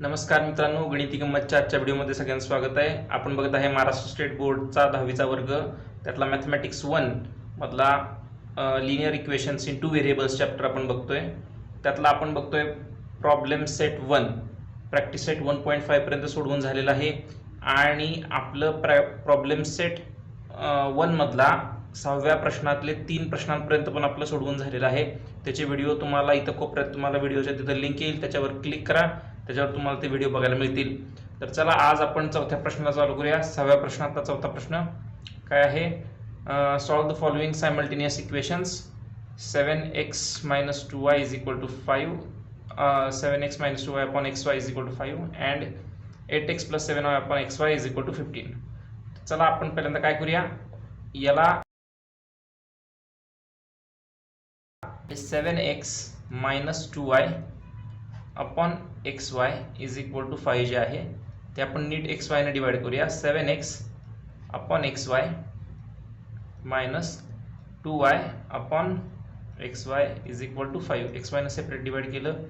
नमस्कार मित्रांनो, गणिती गंमतच्या आजच्या व्हिडिओमध्ये सगळ्यांचं स्वागत आहे. आपण बघत आहे महाराष्ट्र स्टेट बोर्डचा 10वीचा वर्ग, त्यातला मॅथमॅटिक्स 1 मधला linear equations in two variables chapter आपण बघतोय. त्यातला आपण बघतोय प्रॉब्लेम सेट 1, प्रॅक्टिस सेट 1.5 पर्यंत सोडवून झालेला आहे आणि आपलं प्रॉब्लेम सेट 1 मधला 6व्या प्रश्नातले 3 प्रश्नांपर्यंत पण आपलं सोडवून झालेलं आहे. त्याचे व्हिडिओ तुम्हाला इथं कोपऱ्यात तुम्हाला व्हिडिओच्या तिथं लिंक येईल, त्याच्यावर क्लिक करा, त्याच्यावर तुम्हाला ते व्हिडिओ बघायला मिळतील. तर चला आज आपण चौथ्या प्रश्नाला चालू करूया. 6व्या प्रश्नातला चौथा प्रश्न काय आहे? Solve the following simultaneous equations 7x - 2y = 5, 7x - 2y upon xy = 5 and 8x + 7y upon xy = 15. चला आपण पहिल्यांदा काय करूया, याला 7x - 2y अपॉन xy = 5 जे आहे ते आपण नीट xy ने डिवाइड करूया. 7x upon xy minus 2y upon xy = 5. xy ने सेपरेट डिवाइड केलं,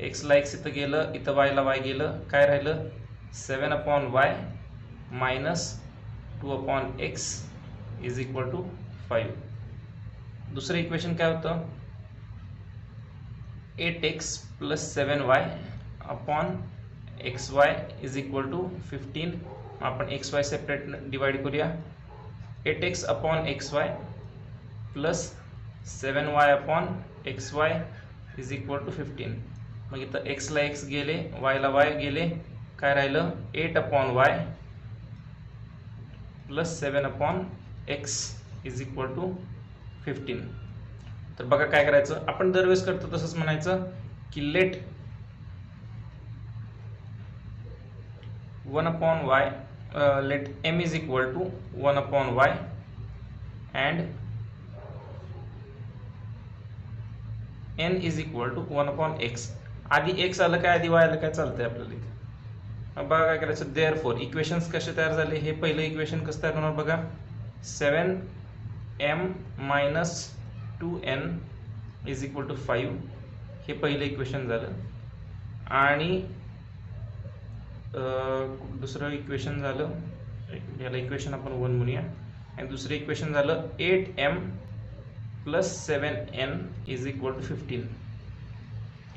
x ला x इथं गेलं, इथं y ला y गेलं, काय राहिलं 7 upon y minus 2 upon x = 5. दुसरं इक्वेशन काय होतं? 8x + 7y upon xy = 15. आपण xy सेपरेट डिवाइड करूया. 8x upon xy plus 7y upon xy = 15. मग इथं x ला x गेले, y ला y गेले, काय राहिलं 8 upon y plus 7 upon x = 15. तर बघा काय करायचं, आपण दरवेळेस करतो तसंच म्हणायचं की let 1 upon y, let m = 1 upon y and n = 1 upon x. आधी x आलं काय, आधी y आलं काय, चालतंय आपल्याला इथे. बघा काय करायचं, देअरफॉर इक्वेशन्स कसे तयार झाले, हे पहिलं इक्वेशन कसं तयार होणार बघा. 7m - 2n = 5 हे पहिलं इक्वेशन झालं. आणि दुसरं इक्वेशन झालं, याला इक्वेशन आपण 1 म्हणूया, आणि दुसरं इक्वेशन झालं 8m + 7n = 15.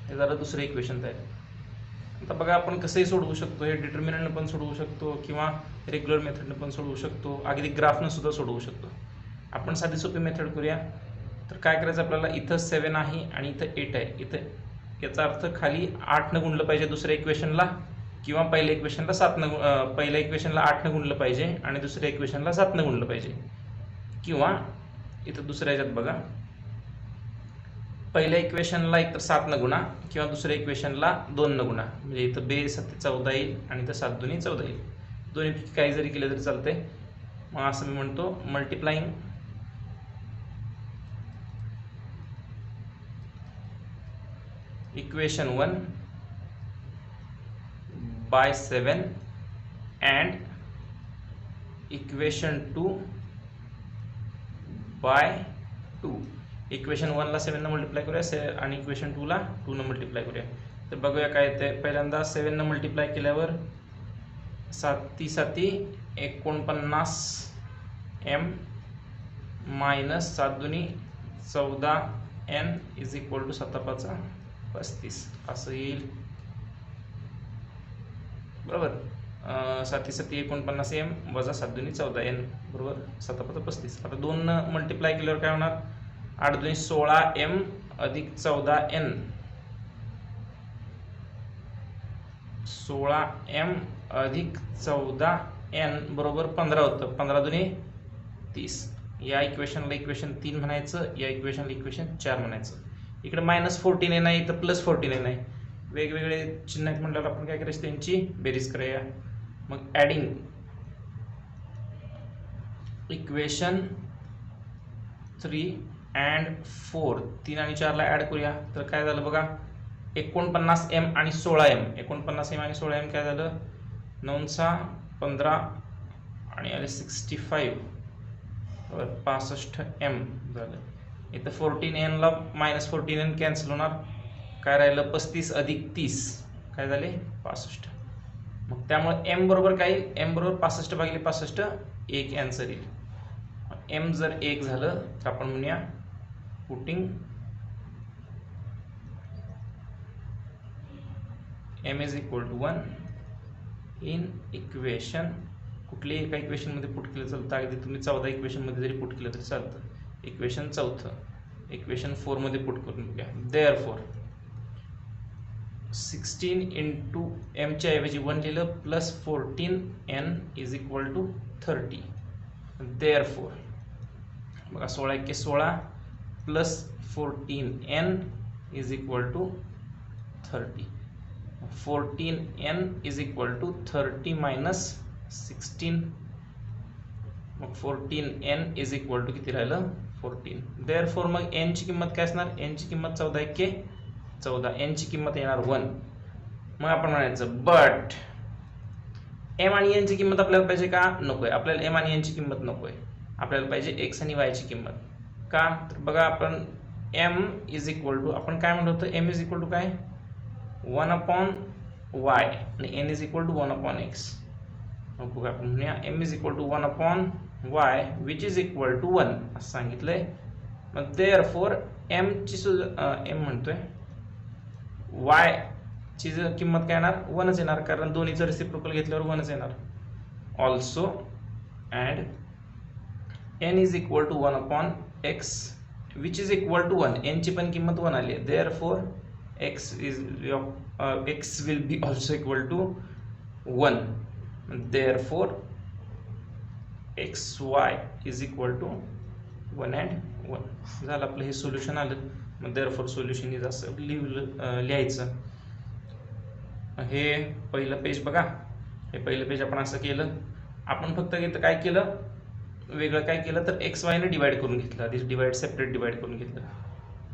हे झालं दुसरं इक्वेशन तयार. आता बघा आपण कसंही सोडवू शकतो, हे डिटर्मिनंटनं पण सोडवू शकतो किंवा रेग्युलर मेथडनं पण सोडवू शकतो, अगदी ग्राफनं सुद्धा सोडवू शकतो. आपण साधी सोपी मेथड करूया. तर काय करायचं आपल्याला, इथं 7 आहे आणि इथं 8 आहे. इथं याचा अर्थ खाली 8 न गुणलं पाहिजे दुसऱ्या इक्वेशनला, किंवा पहिल्या इक्वेशनला 7 न, पहिल्या इक्वेशनला 8 न गुणलं पाहिजे आणि दुसऱ्या इक्वेशनला 7 न गुणलं पाहिजे. किंवा इथं दुसऱ्या ह्याच्यात बघा, पहिल्या इक्वेशनला एकतर 7 न गुणा किंवा दुसऱ्या इक्वेशनला 2 न गुणा, म्हणजे इथं 2 7 14 येईल आणि इथं 7 2 14 येईल. दोन्हीपैकी काही जरी केलं तरी चालतंय. मग असं मी म्हणतो multiplying equation 1 by 7 and equation 2 by 2. Equation 1 ला 7 न मल्टिप्लाय करूया आणि इक्वेशन 2 ला 2 न मल्टिप्लाय करूया. तर बघूया काय येते. पहिल्यांदा 7 न मल्टिप्लाय केल्यावर 7 7 49 m मायनस 7 2 14 n = 7 5 35 असं येईल, बरोबर. 7 7 49 m वजा 7 2 14 n बरोबर 7 5 35. आता 2 न मल्टिप्लाय केल्यावर काय होणार, 8 2 16 m अधिक 14 n, 16 m अधिक 14 n बरोबर 15 होतं. 15 2 30. या इक्वेशनला इक्वेशन 3 म्हणायचं, या इक्वेशनला इक्वेशन 4 म्हणायचं. इकडे -14 n आहे, इथं +14 n आहे. वेगवेगळे चिन्ह आहेत म्हटल्यावर आपण काय करायचं, त्यांची बेरीज करूया. मग ॲडिंग इक्वेशन 3 and 4, 3 आणि 4 ला ॲड करूया. तर काय झालं बघा, 49 m आणि 16 m, 49 m आणि 16 m काय झालं, 9 15 आणि आले 65 65 m झालं. इथं 14 n ला -14 n कॅन्सल होणार, काय राहिलं 35 अधिक 30 काय झाले 65. मग त्यामुळे एम बरोबर काय येईल, एम बरोबर 65 भागिले 65 एक आन्सर येईल. एम जर 1 झालं तर आपण म्हणूया putting M is equal to 1 in equation, कुठल्याही एका इक्वेशनमध्ये पुट केलं चालतं, अगदी तुम्ही 14 इक्वेशनमध्ये जरी पुट केलं तरी चालतं. इक्वेशन 4, इक्वेशन 4 मध्ये पुट करून बघूया. देअरफॉर 16 इंटू एमच्या ऐवजी 1 लिहिलं plus 14n is equal to 30. Therefore बघा 16 × 16 plus 14n is equal to 30. 14n is equal to 30 minus 16. मग 14n इज इक्वल टू किती राहिलं 14. देअरफॉर मग n ची किंमत काय असणार, n ची किंमत 14 × 14, n ची किंमत येणार 1. मग आपण म्हणायचं बट m आणि n ची किंमत आपल्याला पाहिजे का, नकोय. आपल्याला m आणि n ची किंमत नकोय, आपल्याला पाहिजे x आणि y ची किंमत. का तर बघा आपण m इज इक्वल टू, आपण काय म्हणत होतो, m इज इक्वल टू काय 1/y आणि n is equal to 1/x. मग बघा आपण म्हणूया m is equal to 1/y which is equal to 1 असं सांगितलंय. मग देअरफॉर m ची m म्हणतोय y ची किंमत काय येणार 1च येणार, कारण दोन्हीचं रेसिप्रोकल घेतल्यावर 1च येणार. Also and n is equal to 1/x which is equal to 1, n ची पण किंमत 1 आली आहे. Therefore x will be also equal to 1. Therefore xy is equal to 1 and 1. झालं आपलं हे सोल्युशन आलं. मग therefore सोल्युशन इज असं लिहायचं. हे पहिलं पेज बघा, हे पहिलं पेज आपण असं केलं. आपण फक्त इथं काय केलं, वेगळं काय केलं तर एक्स वायने डिवाइड करून घेतलं, आधी सेपरेट डिवाइड करून घेतलं.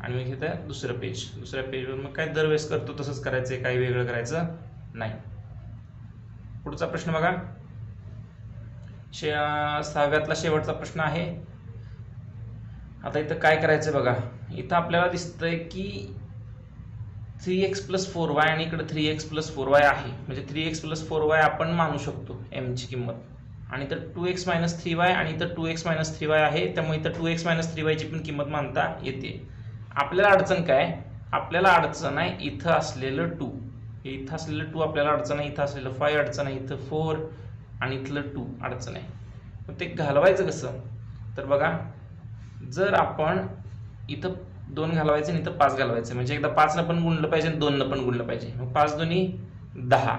आणि मग इथं दुसरं पेज, दुसऱ्या पेजवर मग काय दरवेळेस करतो तसंच करायचं आहे, काही वेगळं करायचं नाही. पुढचा प्रश्न बघा, 6व्यातला शेवटचा प्रश्न आहे. आता इथं काय करायचं बघा, इथं आपल्याला दिसतंय की 3x + 4y आणि इकडे 3x + 4y आहे, म्हणजे 3x + 4y आपण मानू शकतो m ची किंमत. आणि इथं 2x - 3y आणि इथं 2x - 3y आहे, त्यामुळे इथं 2x - 3y ची पण किंमत मानता येते. आपल्याला अडचण काय, आपल्याला अडचण आहे इथं असलेलं 2, इथं असलेलं 2 आपल्याला अडचण आहे, इथं असलेलं 5 अडचण आहे, इथं 4 आणि इथलं 2 अडचण आहे. मग ते घालवायचं कसं, तर बघा जर आपण इथं 2 घालवायचं आणि इथं 5 घालवायचं, म्हणजे एकदा 5 न पण गुणलं पाहिजे आणि 2 न पण गुणलं पाहिजे. मग 5 दोन्ही 10,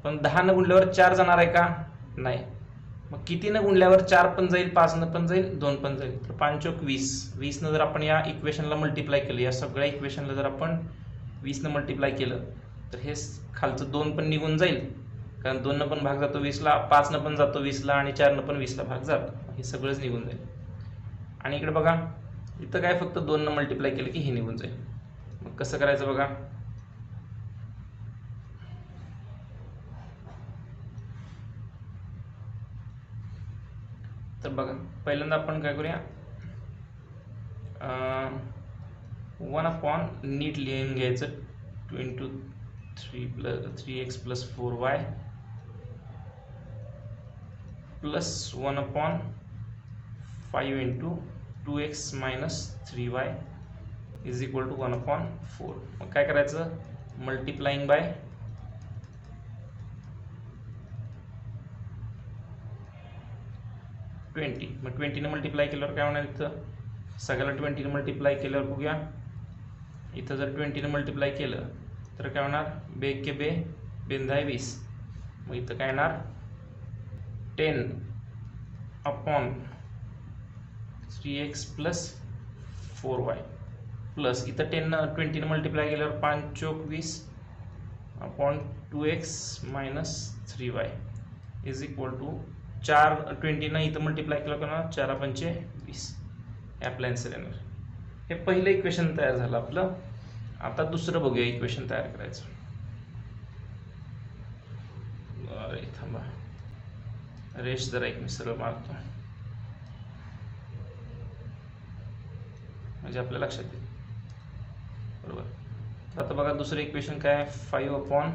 पण 10 न गुणल्यावर 4 जाणार आहे का, नाही. मग किती न गुणल्यावर 4 पण जाईल, 5 न पण जाईल, 2 पण जाईल. तर 5 × 20, 20 न जर आपण या इक्वेशनला मल्टिप्लाय केलं, या सगळ्या इक्वेशनला जर आपण 20 न मल्टिप्लाय केलं तर हे खालचं 2 पण निघून जाईल, कारण 2 न पण भाग जातो 20 ला, 5 न पण जातो 20 ला आणि 4 न पण 20 ला भाग जातो, हे सगळंच निघून जाईल. आणि इकडे बघा इथं काय फक्त 2 न मल्टिप्लाय केलं की हे निघून जाईल. मग कसं करायचं बघा, तर बघा पहिल्यांदा आपण काय करूया, 1 नीट लिहून घ्यायचं, 2 × 3x + 4y plus 1/5 × 2x - 3y is equal to 1/4. मग काय करायचं, मल्टिप्लाइंग बाय 20. मग 20 ने मल्टिप्लाय केल्यावर काय होणार, इथं सगळ्याला 20 ने मल्टिप्लाय केल्यावर बघूया, इथं जर 20 ने मल्टिप्लाय केलं तर काय होणार, बेक के बे बेंदाय 20. मग इथं काय येणार 10/3x + 4y प्लस इथं 20 ने मल्टिप्लाय केल्यावर 5 × 20 upon 2x - 3y is equal to 4. 20 ना इथं मल्टिप्लाय केलं का, 4 × 5 = 20. हे आपलं आन्सर येणार. हे पहिलं इक्वेशन तयार झालं आपलं. आता दुसरं बघूया इक्वेशन तयार करायचं. अरे थांबा, रेश जरा एक मी सरळ मारतो म्हणजे आपल्या लक्षात येईल. बरोबर. आता बघा दुसरं इक्वेशन काय आहे, 5/3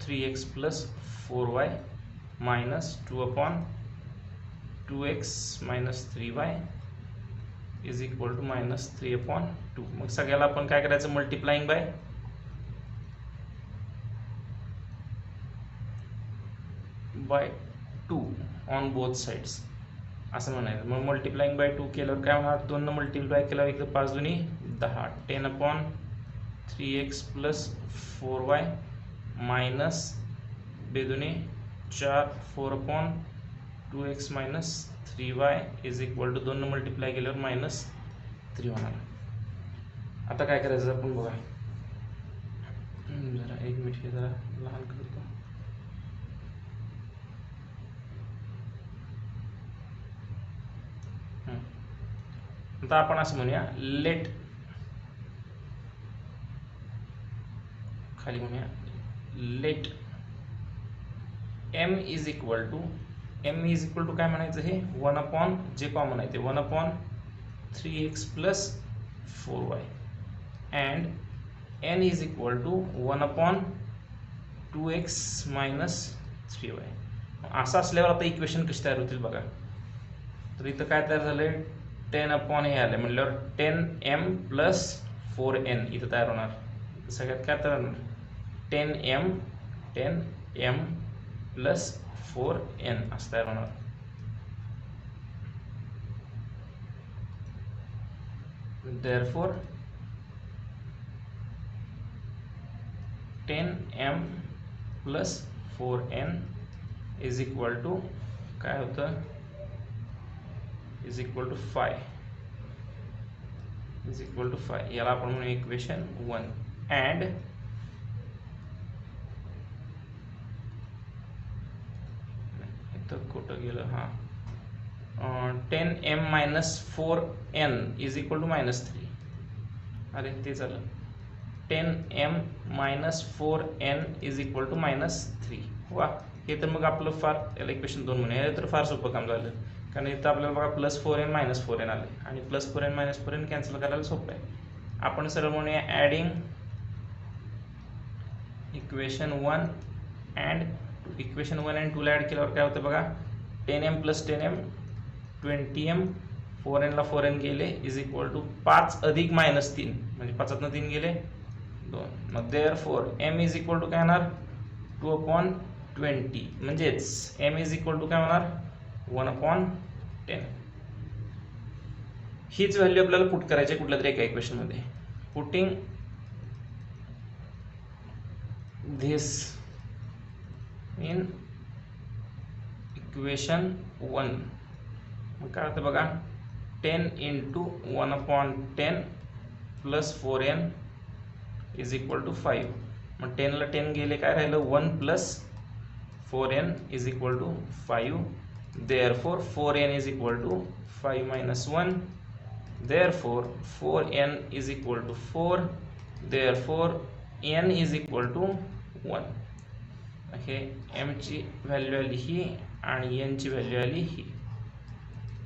3x plus 4y minus 2/2x minus 3y is equal to minus 3/2. मग सगळ्याला आपण काय करायचं, multiplying by 2 on both sides असं म्हणायचं. मग मल्टिप्लाइंग बाय 2 केल्यावर काय होणार, 2 मल्टिप्लाय केल्यावर इकडे 5 दुनी 10, 10/3x प्लस 4y मायनस बेदुनी 4, 4/2x minus 3y is equal to 2 multiply केल्यावर मायनस 3 होणार. आता काय करायचं आपण बघा, जरा 1 मिनिट हे जरा लहान करतो. आता आपण असं म्हणूया, लेट खाली म्हणूया let m is equal to काय म्हणायचं, हे 1 जे कॉमन आहे ते 1/3x plus 4y and n is equal to 1/2x minus 3y. असं असल्यावर आता इक्वेशन कशी तयार होतील बघा. तर इथं काय तयार झालंय, 10 हे आले म्हणल्यावर 10m प्लस 4n इथं तयार होणार. सगळ्यात काय तयार होणार, 10m प्लस 4n असं तयार होणार. therefore 10m plus 4n is equal to काय होतं, इज इक्वल टू 5 याला आपण म्हणू इक्वेशन 1. अँड इथं कुठं गेलं, हां 10m minus 4n is equal to minus 3. अरे ते झालं, 10m minus 4n is equal to minus 3. वा, हे तर मग आपलं फार, याला इक्वेशन 2 म्हणूया. हे तर फार सोपं काम झालं, कारण इथं आपल्याला बघा प्लस 4n मायनस 4n आले आणि plus 4n minus 4n cancel करायला सोपं आहे. आपण सरळ म्हणूया ॲडिंग इक्वेशन 1 अँड 2. इक्वेशन 1 आणि 2 ला ॲड केल्यावर काय होतं बघा, 10m plus 10m 20m, 4n ला 4n गेले इज इक्वल टू 5 अधिक मायनस 3 म्हणजे 5तनं 3 गेले 2. मग therefore m is equal to काय होणार, 2/20 म्हणजेच m इज इक्वल टू काय होणार, 1/10. हीच व्हॅल्यू आपल्याला पुट करायची कुठल्या तरी एका इक्वेशन मध्ये. पुटिंग धिस इन इक्वेशन 1 मग काय होतं बघा, 10 into 1/10 plus 4n is equal to 5. मग 10 ला 10 गेले, काय राहिलं 1 plus 4n is equal to 5. therefore 4n is equal to 5 minus 1. therefore 4n is equal to 4. therefore n is equal to 1. हे m ची व्हॅल्यू आली ही आणि n ची व्हॅल्यू आली ही.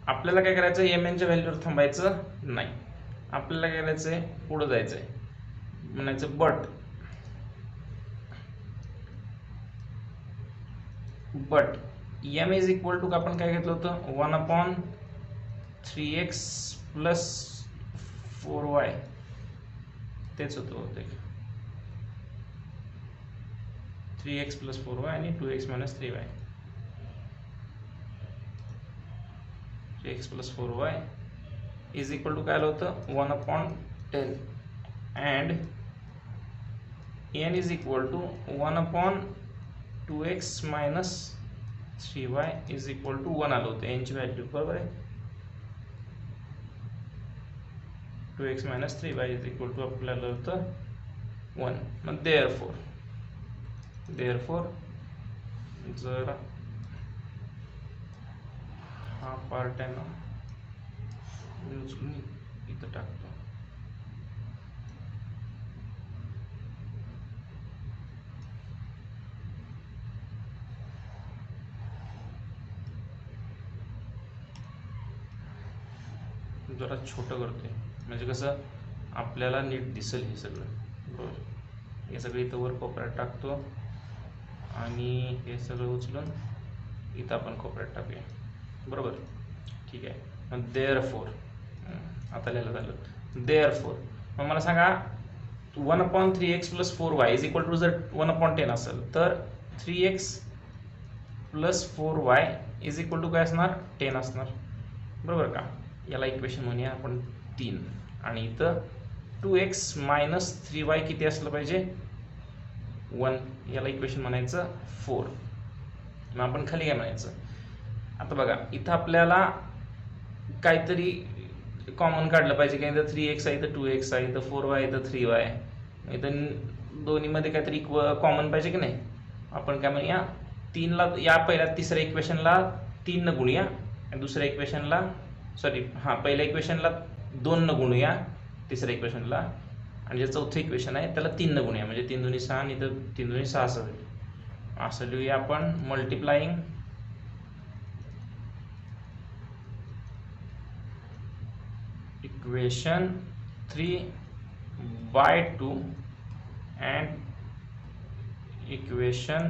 आपल्याला काय करायचं, mn च्या व्हॅल्यूवर थांबायचं नाही, आपल्याला काय करायचंय, पुढे जायचंय. म्हणायचं but m is equal to आपण काय घेतलं होतं, 1/3x प्लस 4y तेच होतं, 3x प्लस 4y आणि 2x minus 3y. 3x plus 4y is equal to काय आलं होतं, 1/10 and n is equal to 1/2x minus 3y is equal to 1 आलं होतं n ची व्हॅल्यू, बरोबर आहे. 2x minus 3y is equal to आपल्याला होतं 1. मग देअरफॉर जर हा पार्ट आहे ना, उचलून इथं टाकतो. जरा छोटं करतोय म्हणजे कसं आपल्याला नीट दिसेल हे सगळं. बरोबर, हे सगळं इथं वर कोपऱ्यात टाकतो आणि हे सगळं उचलून इथं आपण कोपऱ्यात टाकूया. बरोबर, ठीक आहे. मग देअरफोर आता लिहायला झालं. देअरफोर मग मला सांगा 1/3x + 4y is equal to, जर 1/10 असेल तर 3x + 4y is equal to काय असणार, 10 असणार. बरोबर का. याला इक्वेशन म्हणूया आपण 3. आणि इथं 2x - 3y किती असलं पाहिजे, 1. याला इक्वेशन म्हणायचं 4. मग आपण खाली काय म्हणायचं, आता बघा इथं आपल्याला काहीतरी कॉमन काढलं पाहिजे. काय, इथं 3x आहे, इथं 2x आहे, इथं 4y, इथं 3y. इथं दोन्हीमध्ये काहीतरी कॉमन पाहिजे की नाही. आपण काय म्हणूया, 3ला या पहिल्या तिसऱ्या इक्वेशनला 3 न गुणूया, आणि दुसऱ्या इक्वेशनला पहिल्या इक्वेशनला 2 न गुणूया, तिसऱ्या इक्वेशनला, आणि जे चौथं इक्वेशन आहे त्याला 3 न गुणूया, म्हणजे 3 दुनी 6 आणि इथं 3 दुनी 6 असं होईल. असं लिहूया आपण. Multiplying equation 3/2 and equation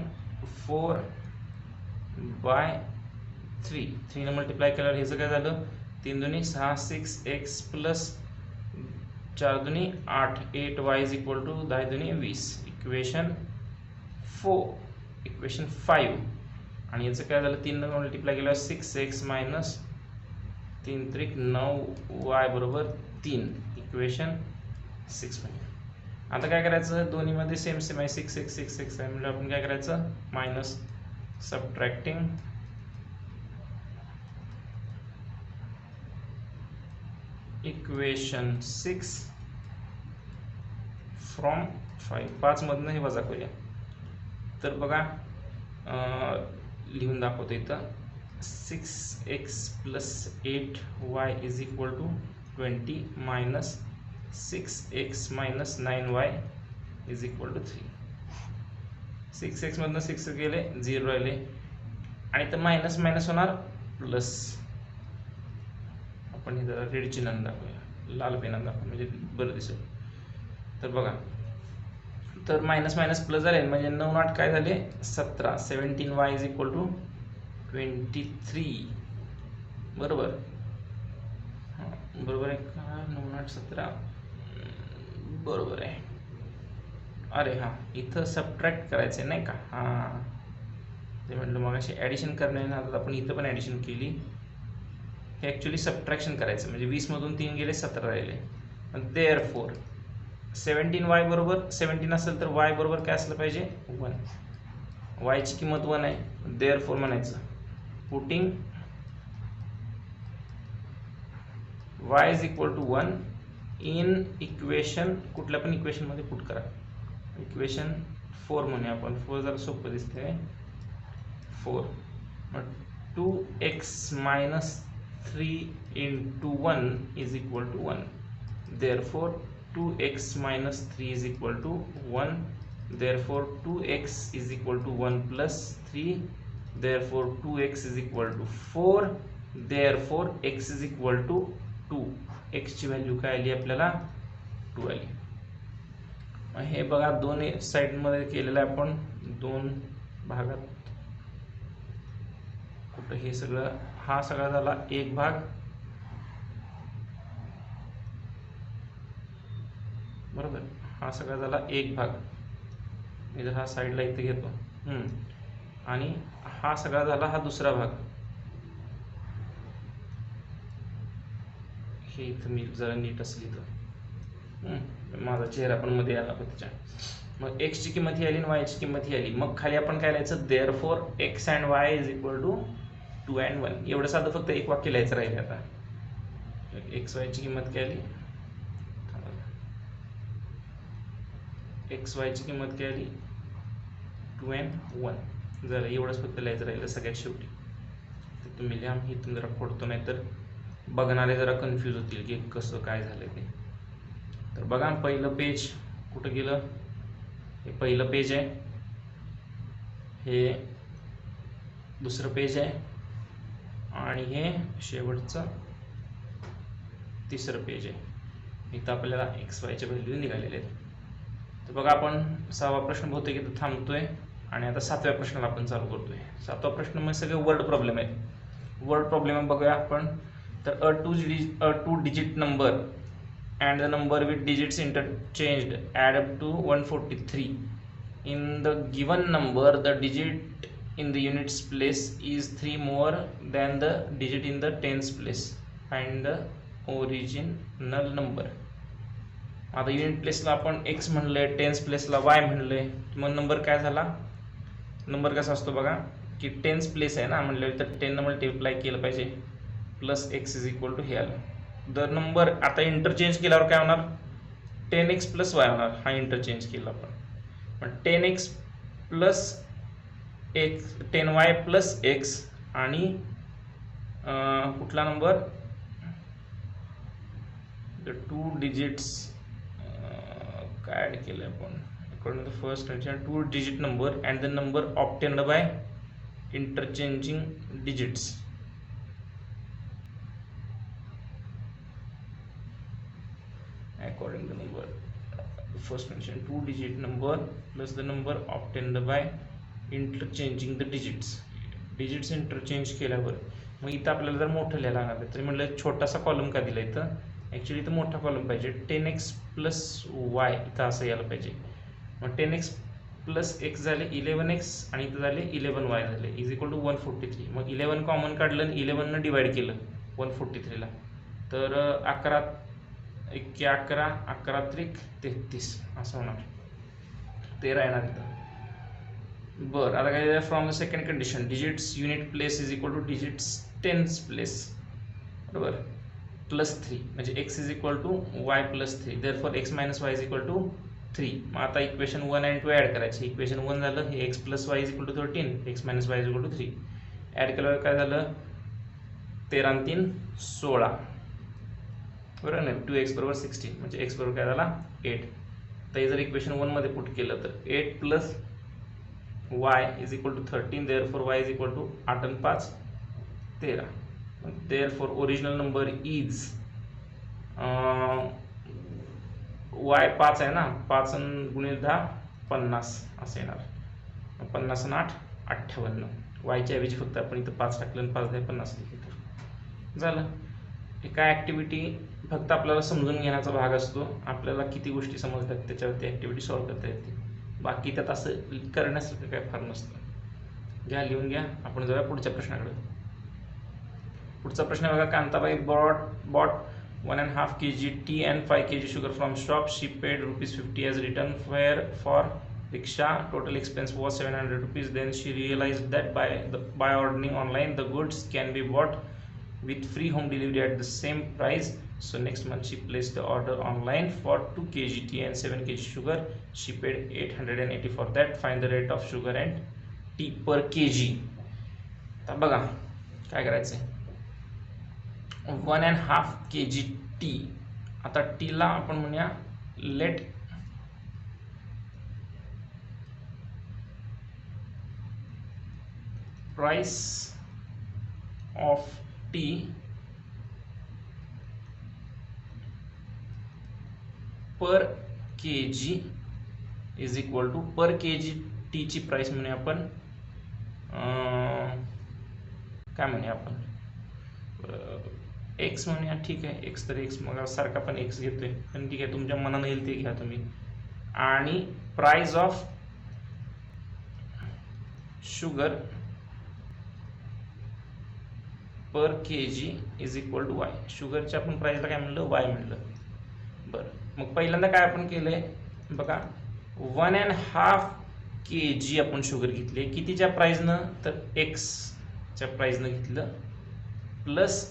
4/3. 3 ने मल्टिप्लाय केल्यावर ह्याचं काय झालं, 3 दुनी 6, 6x + 4 दुनी 8, 8y इज इक्वल टू 10 दुनी 20. इक्वेशन 5. आणि याचं काय झालं, 3 ने मल्टिप्लाय केल्यावर 6x - 3 त्रिक 9y बरोबर 3. इक्वेशन 6 मध्ये. आता काय करायचं, दोन्हीमध्ये सेम आहे, 6x आहे, म्हणजे आपण काय करायचं, मायनस सबट्रॅक्टिंग इक्वेशन 6 फ्रॉम 5. 5 मधनं हे वजा करूया. तर बघा लिहून दाखवतो इथं, 6x + 8y is equal to 20 minus 6x - 9y is equal to 3. 6x मधनं 6 गेले, 0 राहिले, आणि इथं मायनस मायनस होणार प्लस. आपण हे जरा रेड चिन्हानं दाखवूया, लाल पेनानं दाखवूया, म्हणजे बरं दिसेल. तर बघा, तर मायनस मायनस प्लस झाले, म्हणजे 9 8 काय झाले, 17. 17y is equal to 23. बरोबर, बरोबर आहे का, 9 8 17 बरोबर आहे. अरे हां, इथं सबट्रॅक्ट करायचं आहे नाही का. हां, ते म्हटलं मग अशी ॲडिशन करणे ना, आता आपण इथं पण ॲडिशन केली. हे ॲक्च्युली सबट्रॅक्शन करायचं, म्हणजे 20 मधून 3 गेले, 17 राहिले. देअरफोर 17y बरोबर 17 असेल तर y बरोबर काय असलं पाहिजे, 1. y ची किंमत 1 आहे, देअरफोर म्हणायचं. Putting y is equal to 1 in equation, कुठल्या पण इक्वेशनमध्ये पुट करा. इक्वेशन 4 म्हणूया आपण, 4 जरा सोपं दिसतंय. 4 मग 2x - 3 × 1 is equal to 1. Therefore 2x - 3 is equal to 1. Therefore 2x is equal to 1 + 3. Therefore 2x is equal to 4. Therefore x is equal to 2. x ची व्हॅल्यू काय आली आपल्याला, 2 आली. हे बघा, दोन साईडमध्ये केलेलं आहे आपण, 2 भागात. कुठं हे सगळं, हा सगळा झाला एक भाग, बरोबर, हा सगळा झाला एक भाग. मी जर हा साईडला इथे घेतो, आणि हा सगळा झाला हा दुसरा भाग. हे इथं मी जरा नीट असली तर माझा चेहरा पण मध्ये आला त्याच्या. मग x ची किंमत ही आली आणि y ची किंमत ही आली. मग खाली आपण काय लिहायचं, therefore x and y is equal to 2 and 1. एवढं साधं फक्त एक वाक्य लिहायचं राहिले. आता x y ची किंमत काय आली, x y ची किंमत काय आली, 2 and 1. जरा एवढंच फक्त लिहायचं राहिलं सगळ्यात शेवटी. तर तुम्ही लिहा, मी इथून जरा खोडतो, नाही तर बघणारे जरा कन्फ्यूज होतील की कसं काय झालं ते. तर बघा, पहिलं पेज कुठं गेलं, हे पहिलं पेज आहे, हे दुसरं पेज आहे, आणि हे शेवटचं तिसरं पेज आहे. इथं आपल्याला एक्स वायच्या व्हॅल्यू निघालेले आहेत. तर बघा, आपण 6वा प्रश्न बहुतेक इथं थांबतोय. आणि आता 7व्या प्रश्नाला आपण चालू करतोय. 7वा प्रश्न म्हणजे सगळे वर्ड प्रॉब्लेम आहेत. वर्ड प्रॉब्लेम बघूया आपण. तर a two digit number and the number with digits interchanged add up to 143. In the given number, the digit in the units place is 3 more than the digit in the tens place. Find the original number. आता unit प्लेसला आपण x म्हणलंय, tense प्लेसला y म्हणलंय, मग number काय झाला? Number कसा असतो बघा की tense place आहे ना म्हणलं तर 10 ने मल्टिप्लाय केलं पाहिजे plus x is equal to हे आलं. दर नंबर आता इंटरचेंज केल्यावर काय होणार? 10x प्लस वाय होणार. हा इंटरचेंज केला आपण. पण 10x plus x 10y plus x आणि कुठला नंबर? द 2 डिजिट्स काय ॲड केलं आपण according to the first condition 2 digit number and the number obtained by interchanging digits. According to the number first mentioned 2 digit number plus the number obtained by interchanging the digits interchange केल्यावर मग इथं आपल्याला जर मोठं लिहायला लागणार आहे तर म्हणलं छोटासा कॉलम का दिला इथं? ॲक्च्युली इथं मोठा कॉलम पाहिजे. 10x प्लस वाय इथं असं यायला पाहिजे. मग 10x प्लस एक्स झाले 11x आणि इथं झाले 11y झाले इज इक्वल टू 143. मग 11 कॉमन काढलं 11 डिवाइड केलं 143ला तर 11 11 11 त्रिक 33 असं होणार. 13 येणार इथं. बरं आता काय from the second condition digits unit place is equal to digits tens place बरोबर प्लस 3 म्हणजे x is equal to y plus 3 therefore x minus y is equal to 3. मग आता इक्वेशन 1 आणि 2 ॲड करायचे. इक्वेशन 1 झालं हे x plus y is equal to 13 x minus y is equal to 3 add केल्यावर काय झालं 13 आणि 3 16 बरोबर नाही 2x बरोबर 16 म्हणजे x बरोबर काय झाला 8. तर हे जर इक्वेशन 1 मध्ये पुट केलं तर 8 plus y is equal to 13 therefore y is equal to 8 आणि 5 13. Therefore original number is y 5 आहे ना 5 गुणिले 10 50 असं येणार. 50 आणि 8 58. वायच्या ऐवजी फक्त आपण इथं 5 टाकलं आणि 5 10 50 लिहिलं तर झालं. हे काय ॲक्टिव्हिटी फक्त आपल्याला समजून घेण्याचा भाग असतो. आपल्याला किती गोष्टी समजतात त्याच्यावरती ॲक्टिव्हिटी सॉल्व्ह करता येते. बाकी त्यात असं करण्यासारखं काय फार नसतं. घ्या लिहून घ्या. आपण जाऊया पुढच्या प्रश्नाकडे. पुढचा प्रश्न बघा. Kantabai bought 1.5 kg tea and 5 kg sugar from shop. She paid ₹50 as return fare for rickshaw. Total expense was ₹700. Then she realized that by ordering online the goods can be bought with free home delivery at the same price. So next month she placed the order online for 2 kg tea and 7 kg sugar. She paid 880 for that. Find the rate of sugar and tea per kg. तर बघा काय करायचंय 1.5 kg T. आता टीला आपण म्हणूया let price of tea per kg is equal to per kg टीची price म्हणूया आपण काय म्हणूया आपण एक्स म्हणूया. ठीक आहे एक्स तर एक्स मग सारखा पण एक्स घेतोय पण ठीक आहे तुमच्या मनानं येईल ते घ्या तुम्ही. आणि price of sugar per kg is equal to y. शुगरच्या आपण प्राइसला काय म्हणलं वाय म्हणलं. बरं मग पहिल्यांदा काय आपण केलंय बघा 1.5 kg आपण शुगर घेतली कितीच्या प्राइसनं तर एक्सच्या प्राइसनं घेतलं प्लस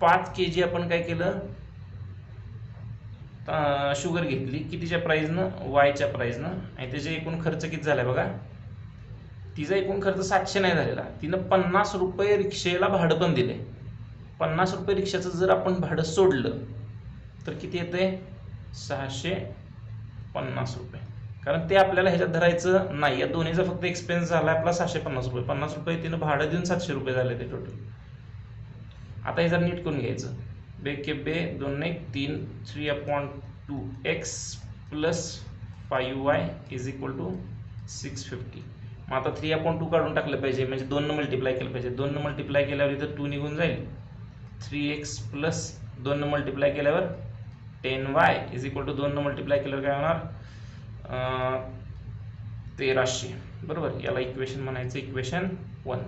5 kg आपण काय केलं शुगर घेतली कितीच्या प्राइसनं वायच्या प्राइसनं आणि त्याचे एकूण खर्च किती झाला बघा. तिचा एकूण खर्च 700 नाही झालेला. तिनं 50 रुपये रिक्षेला भाडं पण दिले. 50 रुपये रिक्षाचं जर आपण भाडं सोडलं तर किती येतंय 650 रुपये. कारण ते आपल्याला ह्याच्यात धरायचं नाही. या दोन्हीचा फक्त एक्सपेन्स झाला आपला 650 रुपये. 50 रुपये तिनं भाडं देऊन 700 रुपये झाले ते टोटल. आता हे जर नीट करून घ्यायचं बे के बे 2 1 3 3/2 x plus 5y is equal to 650. मग आता 3/2 काढून टाकलं पाहिजे, म्हणजे 2 न मल्टिप्लाय केलं पाहिजे. 2 न मल्टिप्लाय केल्यावर इथं 2 निघून जाईल. 3x प्लस 2 न मल्टिप्लाय केल्यावर 10y इज इक्वल टू 2 न मल्टिप्लाय केल्यावर काय होणार 1300. बरोबर, याला इक्वेशन म्हणायचं इक्वेशन 1.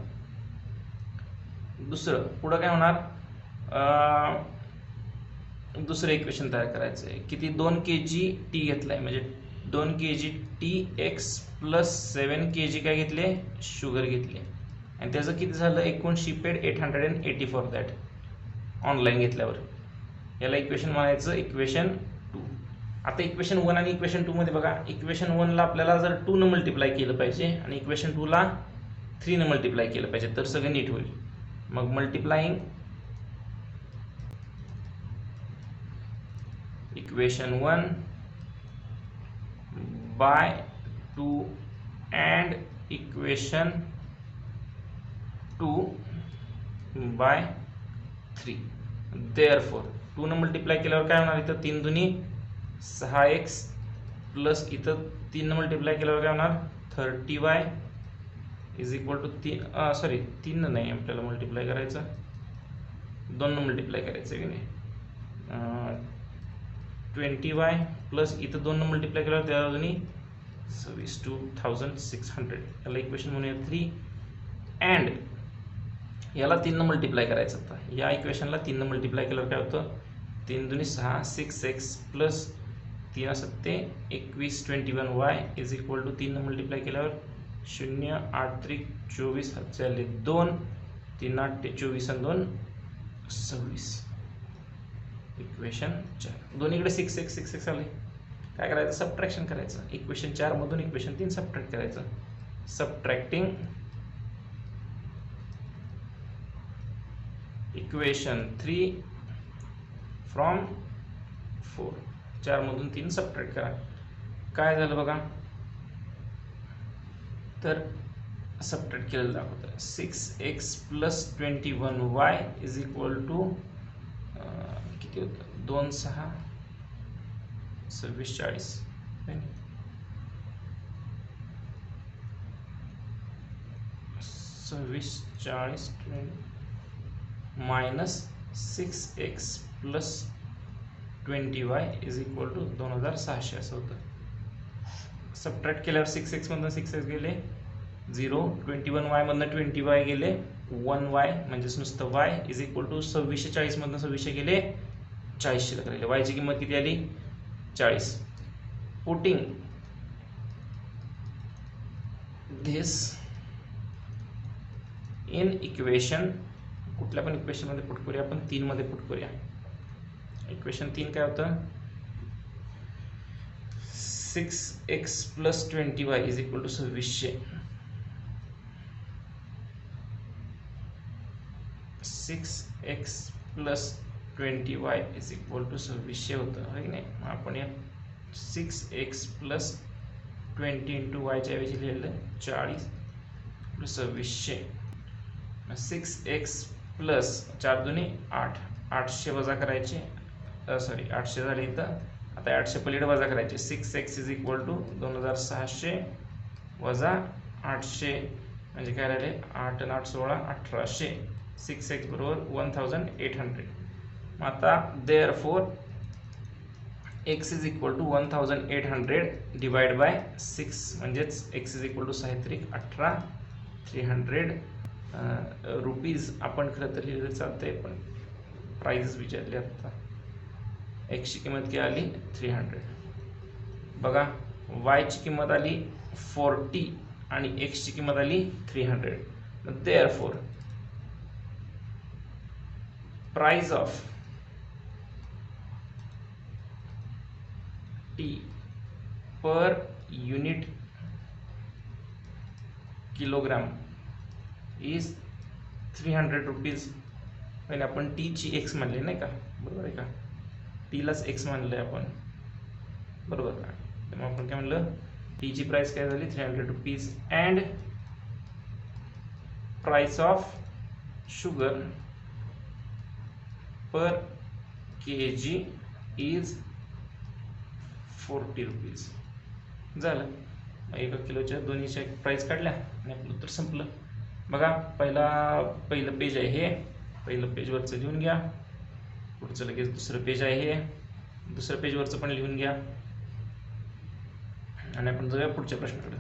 दुसरं पुढं काय होणार, दुसरं इक्वेशन तयार करायचं आहे. किती 2 kg टी घेतलाय, म्हणजे 2 kg T x plus 7 kg काय घेतले शुगर घेतले, आणि त्याचं किती झालं एकूण शिपेड 880 फॉर दॅट ऑनलाईन घेतल्यावर. याला इक्वेशन म्हणायचं इक्वेशन 2. आता इक्वेशन 1 आणि इक्वेशन 2 मध्ये बघा, इक्वेशन 1 ला आपल्याला जर 2 न मल्टिप्लाय केलं पाहिजे आणि इक्वेशन 2 ला 3 न मल्टिप्लाय केलं पाहिजे, तर सगळं नीट होईल. मग multiplying equation 1 by 2 and equation 2 by 3. therefore 2 न मल्टिप्लाय केल्यावर काय होणार, इथं 3 दुनी 6x प्लस इथं 3 न मल्टिप्लाय केल्यावर काय होणार 30y इज इक्वल टू 3 नाही आपल्याला मल्टिप्लाय करायचं, 2 न मल्टिप्लाय करायचं की नाही, 20y प्लस इथं 2 न मल्टिप्लाय केल्यावर त्या अजूनही 26,600. याला इक्वेशन म्हणूया 3. अँड याला 3 न मल्टिप्लाय करायचं. आता या इक्वेशनला 3 न मल्टिप्लाय केल्यावर काय होतं 3 दुनी 6 6x plus 3 7 21 21y is equal to 3 न मल्टिप्लाय केल्यावर 0 8 3 24 झाले 2 3 8 24 आणि 2 26. इक्वेशन 4. दोन्हीकडे 6x 6x आले, काय करायचं सबट्रॅक्शन करायचं. इक्वेशन 4 मधून इक्वेशन 3 सबट्रॅक्ट करायचं. Subtracting equation 3 from 4. 4 मधून 3 सबट्रॅक्ट करा. काय झालं बघा, तर सबट्रॅक्ट केलेलं दाखवतं 6x plus 21y is equal to किती होतं 2 6 26 40 26 40 minus 6x plus 20y is equal to 2600 असं होतं. सबट्रॅक्ट केल्यावर 6x मधून 6x गेले 0, 21y मधून 20y गेले 1y, म्हणजेच नुसतं y इज इक्वल टू 2640 मधून 2600 गेले 40 शिल्लक राहिले. y ची किंमत किती आली 40. पुटिंग धिस इन इक्वेशन, कुठल्या पण इक्वेशन मध्ये पुट करूया आपण, 3 मध्ये पुट करूया. इक्वेशन 3 काय होतं 6x plus 20y is equal to 2600. 6x plus 20y is equal to 2600 होतं आहे की नाही. आपण या 6x प्लस 20 इंटू y च्या ऐवजी लिहिलं 40 प्लस 2600. 6x प्लस 4 दुनी 8, 800 वजा करायचे, 800 झाले इथं. आता 800 पलीकडे वजा करायचे. 6x इज इक्वल टू 2600 वजा 800 म्हणजे काय राहिले 8 आणि 8 16 1800. 6x बरोबर 1800. आता therefore x is equal to 1800 divide by 6, म्हणजेच x is equal to 6×3 300 rupees. आपण खरं तर लिहिलं चालतंय, पण प्राइस विचारली. आता x ची किंमत किती आली 300. बघा y ची किंमत आली 40 आणि x ची किंमत आली 300. therefore price of t per unit kilogram is 300 rupees. पहिले आपण टी ची x म्हणले नाही का, बरोबर आहे का, टी लाच x म्हणले आपण, बरोबर का. मग आपण काय म्हणलं टी ची प्राइस काय झाली 300 rupees. And price of sugar per kg is 40 rupees. झालं. 1 किलोच्या दोन्हीच्या प्राईस काढल्या आणि आपलं उत्तर संपलं. बघा पहिलं पेज आहे हे, पहिलं पेजवरचं लिहून घ्या. पुढचं लगेच दुसरं पेज आहे हे, दुसऱ्या पेजवरचं पण लिहून घ्या आणि आपण जाऊया पुढच्या प्रश्नाकडे.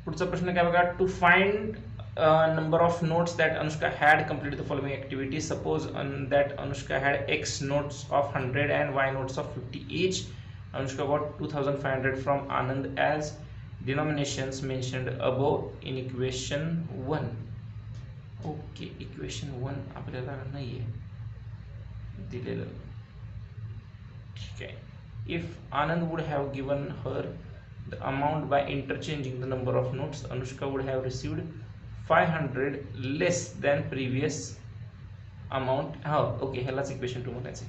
पुढचा प्रश्न काय बघा, to find number of notes that Anushka had completed the following activity. Suppose that Anushka had X notes of 100 and Y notes of 50 each. Anushka got 2500 from Anand as denominations mentioned above in equation 1. Okay, equation 1 आपल्याला नाही आहे दिलेलं. ठीक आहे. If Anand would have given her the amount by interchanging the number of notes, Anushka would have received 500 less than previous amount. Okay, ह्यालाच equation 2 म्हणायचं.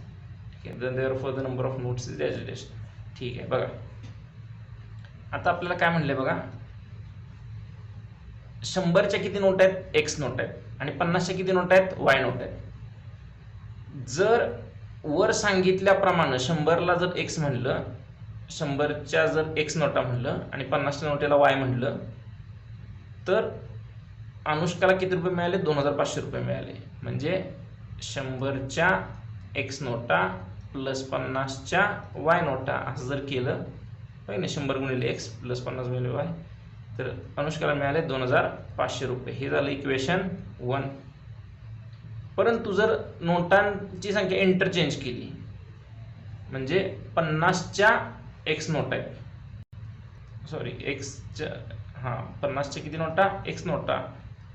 ठीक आहे. therefore the number of notes is as dash. ठीक आहे. बघा आता आपल्याला काय म्हणलंय बघा, 100च्या किती नोट आहेत, एक्स नोट आहेत आणि 50च्या किती नोट आहेत, वाय नोट आहेत. जर वर सांगितल्याप्रमाणे 100ला जर एक्स म्हणलं, 100च्या जर एक्स नोटा म्हणलं आणि 50च्या नोटेला वाय म्हणलं, तर अनुष्काला किती रुपये मिळाले, 2500 रुपये मिळाले. म्हणजे 100च्या एक्स नोटा प्लस 50च्या वाय नोटा असं जर केलं पाहिजे, 100 गुणिले एक्स प्लस 50 गुणिले वाय, तर अनुष्काला मिळाले 2500 रुपये. हे झालं इक्वेशन 1. परंतु जर नोटांची संख्या इंटरचेंज केली, म्हणजे 50च्या एक्स नोटा आहेत, सॉरी एक्सच्या 50च्या किती नोटा, एक्स नोटा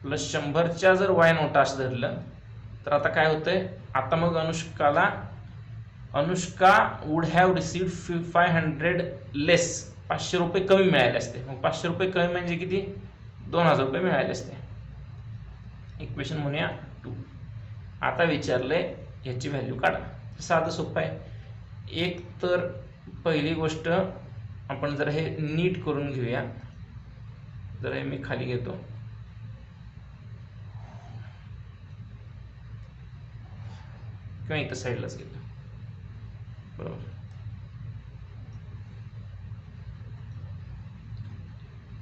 प्लस 100च्या जर वाय नोटा असं धरलं, तर आता काय होतंय, आता मग अनुष्का वुड हॅव रिसीव्ड 500 लेस, 500 रुपये कमी मिळाले असते. मग 500 रुपये कमी म्हणजे किती, 2000 रुपये मिळाले असते. इक्वेशन म्हणूया 2. आता विचारलंय ह्याची व्हॅल्यू काढा. साधं सोपं आहे. एक तर पहिली गोष्ट आपण जर हे नीट करून घेऊया. जर हे मी खाली घेतो, किंवा इथं साईडलाच घेतो, बरोबर.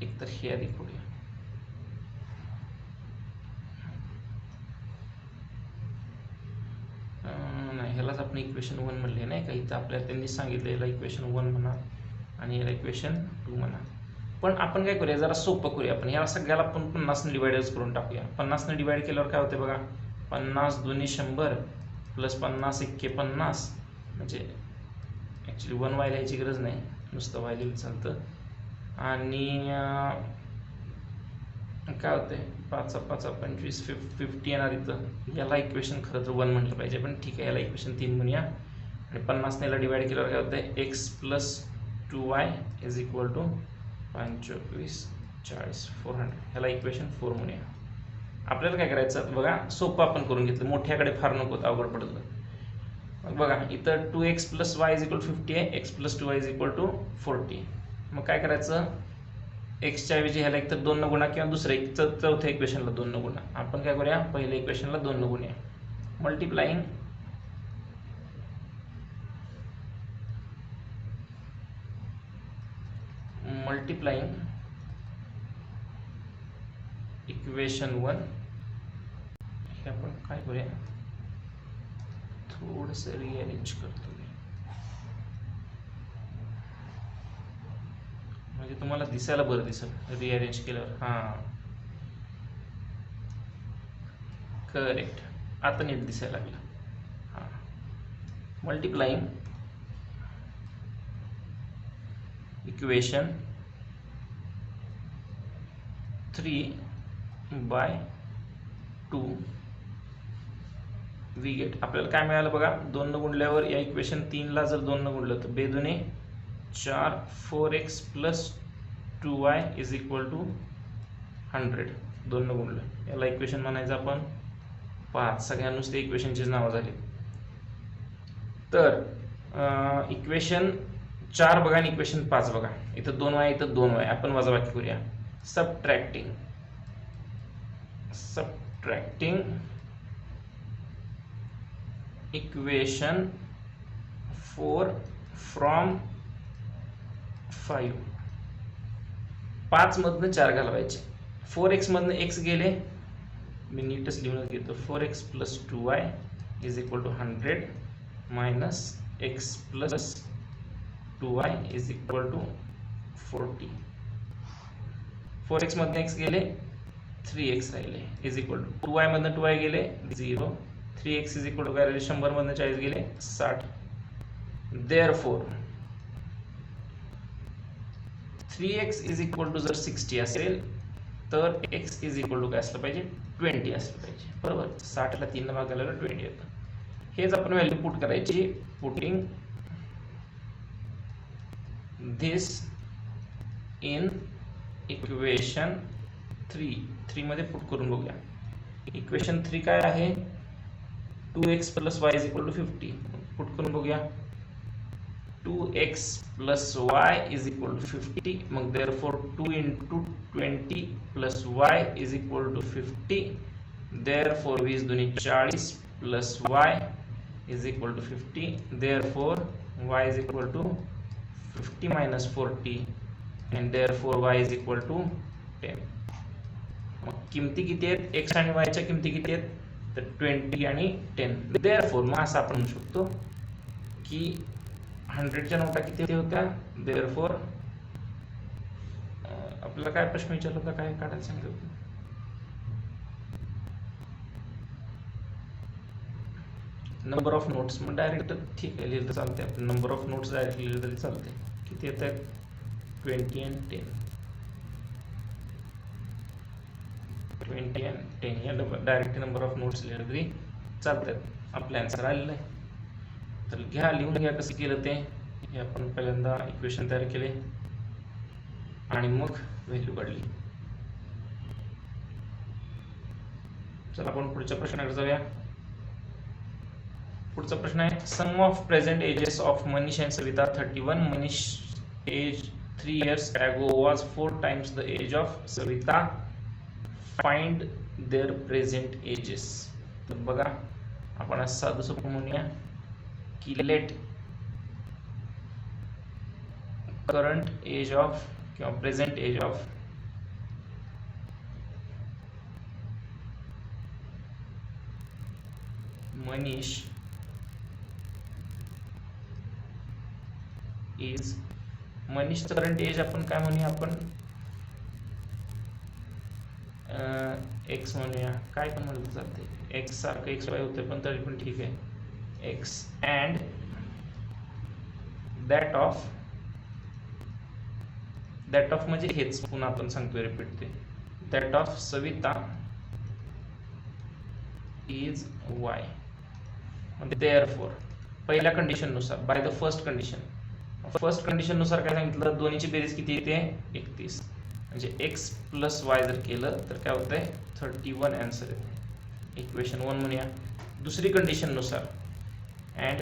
एक तर हे आधी पुढे नाही, ह्यालाच आपण इक्वेशन 1 म्हणले नाही का. इथं आपल्याला त्यांनी सांगितलं याला इक्वेशन 1 म्हणा आणि याला इक्वेशन 2 म्हणा. पण आपण काय करूया, जरा सोपं करूया. आपण ह्या सगळ्याला आपण 50ने डिवाइडच करून टाकूया. 50ने डिवाइड केल्यावर काय होते बघा, 50 दुनी 100 प्लस 50 एक्के 50, म्हणजे ॲक्च्युली 1 वाय लिहायची गरज नाही, नुसतं वाय लिहिलं चालतं. आणि काय होते, 5 5 25 50 येणार इथं. याला इक्वेशन खरं तर 1 म्हटलं पाहिजे, पण ठीक आहे, याला इक्वेशन 3 म्हणूया. आणि 50ने याला डिवाइड केल्यावर काय होतं, x plus 2y is equal to 25 40 400. ह्याला इक्वेशन 4 म्हणूया. आपल्याला काय करायचं बघा, सोपं आपण करून घेतलं, मोठ्याकडे फार नको अवघड पडलं. मग बघा इथं 2x plus y is equal 50 आहे, x plus 2y is equal to 40. मग काय करायचं, एक्सच्या ऐवजी ह्याला एक तर 2 न गुणा किंवा दुसऱ्या चौथ्या इक्वेशनला 2 न गुणा. आपण काय करूया, पहिल्या इक्वेशनला 2 न गुणूया. Multiplying equation 1. हे आपण काय करूया, थोडंसं रिअरेंज करतो म्हणजे तुम्हाला दिसायला बरं दिसेल रिअरेंज केल्यावर. करेक्ट, आता नीट दिसायला लागलं. Multiplying equation 3 by 2 we get. आपल्याला काय मिळालं बघा, 2 न गुणल्यावर या इक्वेशन 3ला जर 2 न गुणलं तर 2 दुने 4 4x plus 2y is equal to 100. 2 न गुणलं याला इक्वेशन म्हणायचं आपण 5. सगळ्या नुसते इक्वेशनचीच नावं झाली. तर इक्वेशन 4 बघा आणि इक्वेशन 5 बघा. इथं 2y इथं 2y. आपण वजाबाकी करूया. Subtracting equation 4 from 5. 5 मधनं 4 घालवायचे. 4x मधनं x गेले, मी नीटच लिहून घेतो. 4x plus 2y is equal to 100 minus x plus 2y is equal to 40. 4x मधनं x गेले, 3x राहिले इज इक्वल टू 2y मधनं 2y गेले 0. 3x इज इक्वल टू काय राहिले, 100 मधनं 40 गेले 60. Therefore 3x is equal to जर 60 असेल तर x इज इक्वल टू काय असलं पाहिजे, 20 असलं पाहिजे. बरोबर, 60 ला 3 भागाला 20 येतं. हेच आपण व्हॅल्यू पुट करायची. पुटिंग दिस इन इक्वेशन 3 मध्ये पुट करून बघूया. इक्वेशन 3 काय आहे, 2x plus y is equal to 50. Put करून बघूया. 2x plus y is equal to 50. मग therefore 2 into 20 plus y is equal to 50. Therefore 20 दुनी 40 plus y is equal to 50. Therefore y is equal to 50 minus 40 and therefore y is equal to 10. मग किमती किती आहेत, x आणि y च्या किमती किती आहेत, तर 20 आणि 10. therefore मग असं आपण म्हणू शकतो की 100 च्या नोटा किती होत्या. therefore आपल्याला काय प्रश्न विचारला होता, काय काढायला सांगितलं होतं, नंबर ऑफ नोट्स. मग डायरेक्ट ठीक आहे लिहिलं चालते, आपण नंबर ऑफ नोट्स डायरेक्ट लिहिलं तरी चालते. किती येत आहेत, 20 and 10. 20 and 10 या डायरेक्ट नंबर ऑफ नोट्स लिहिलं तरी चालतात. आपलं आन्सर आलेलं आहे. तर घ्या, लिहून घ्या कसं केलं ते. हे आपण पहिल्यांदा इक्वेशन तयार केले आणि मग व्हॅल्यू काढली. चला आपण पुढच्या प्रश्नाकडे जाऊया. पुढचा प्रश्न आहे, sum of present ages of Manish and Savita 31. Manish age 3 years ago was 4 times the age of Savita. Find their present ages. तर बघा, आपण असं साधं सोपं म्हणूया की लेट करंट एज ऑफ किंवा present age of Manish is, मनीषचं करंट एज आपण काय म्हणूया, आपण एक्स म्हणूया, काय पण म्हणलं चालते. एक्स सारखं एक्स वाय होते पण तरी पण ठीक आहे. एक्स अँड दॅट ऑफ म्हणजे हेच पुन्हा आपण सांगतोय, रिपीट ते. That of Savita is why. Therefore पहिल्या कंडिशन नुसार, बाय द फर्स्ट कंडिशन नुसार काय सांगितलं, दोन्हीची बेरीज किती येते, 31. म्हणजे x प्लस वाय जर केलं तर काय होतंय, 31 आन्सर येते. इक्वेशन 1 म्हणूया. दुसरी कंडिशन नुसार अँड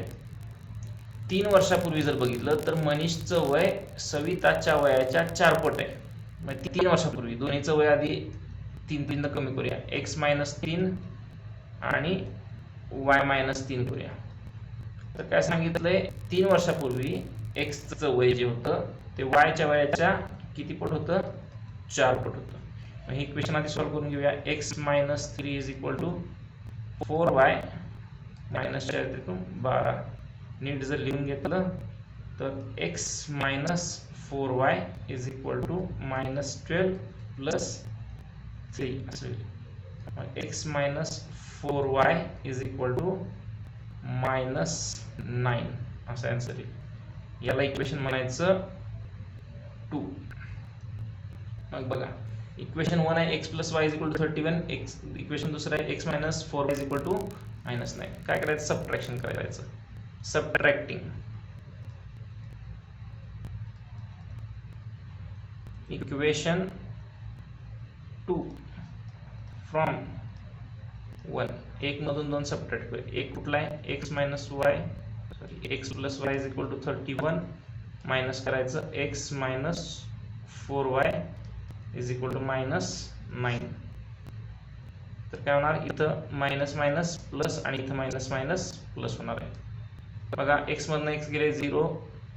3 वर्षापूर्वी जर बघितलं तर मनीषचं वय सविताच्या वयाच्या 4 पट आहे. मग 3 वर्षापूर्वी दोन्हीचं वय आधी 3 कमी करूया. x मायनस 3 आणि y मायनस 3 करूया. तर काय सांगितलंय, 3 वर्षापूर्वी x चं वय जे होतं ते y च्या वयाच्या किती पट होतं, 4 पट होतं. मग हे इक्वेशन आधी सॉल्व्ह करून घेऊया. x minus 3 is equal to 4y minus 4 12. नीट जर लिहून घेतलं तर x minus 4y is equal to minus 12 plus 3 असेल. x minus 4y is equal to minus 9 असं आन्सर येईल. याला इक्वेशन म्हणायचं 2. मग बघा, इक्वेशन 1 आहे x plus y is equal to 31. Equation दुसरं आहे x minus 4 is equal to minus 9. काय करायचं, सबट्रॅक्शन करायचं. Subtracting equation 2 from 1. 1 मधून 2 सबट्रॅक्ट करूया. एक कुठला आहे, x minus y, sorry x plus y is equal to 31 minus करायचं x minus 4y is equal to minus 9. तर काय होणार, इथं मायनस मायनस प्लस आणि इथं मायनस मायनस प्लस होणार आहे. बघा, x मधनं x गेले 0,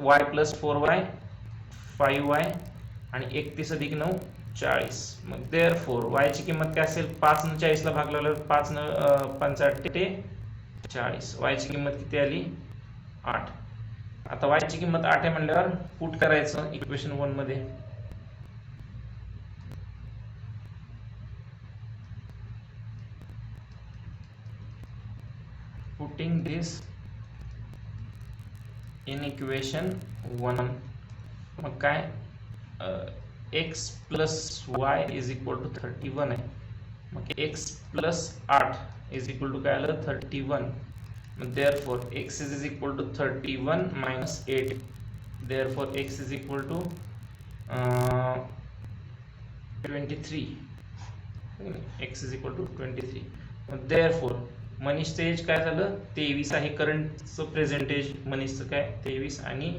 y प्लस 4y 5y आणि 31 अधिक 9 40. मग देअरफॉर y ची किंमत काय असेल? 5 ने 40 ला भाग लावल्यावर 5 ने 5 ते 40. y ची किंमत किती आली? 8. आता y ची किंमत 8 आहे म्हणल्यावर पुट करायचं इक्वेशन 1 मध्ये. Putting this in equation 1. मग काय x plus y is equal to 31 आहे. मग x plus 8 is equal to काय आलं? 31. Therefore x is equal to 31 minus 8. Therefore x is equal to 23. x is equal to 23. Therefore मनीषचं age काय झालं? 23 आहे. करंटचं present age मनीषचं काय? 23 आणि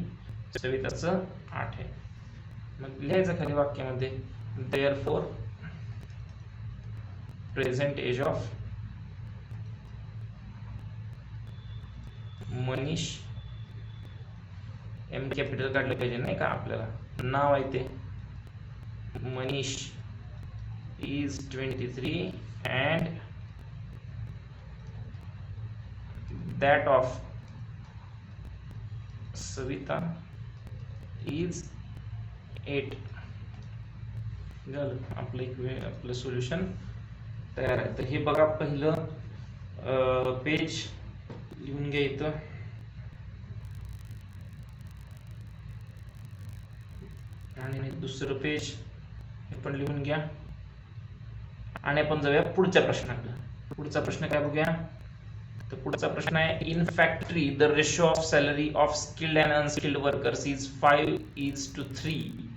सविताचं 8 आहे. मग लिहायचं खाली वाक्यामध्ये therefore present age of Manish, M capital काढलं पाहिजे नाही का? आपल्याला नाव आहे ते Manish is 23 and that of Savita is 8. झालं आपलं सोल्युशन तयार आहे. तर हे बघा, पहिलं पेज लिहून घ्या इथं. आणि दुसरं पेज हे पण लिहून घ्या. आणि आपण जाऊया पुढच्या प्रश्नाकडे. पुढचा प्रश्न काय बघूया? तर पुढचा प्रश्न आहे, in factory the ratio of salary of skilled and unskilled workers is 5:3.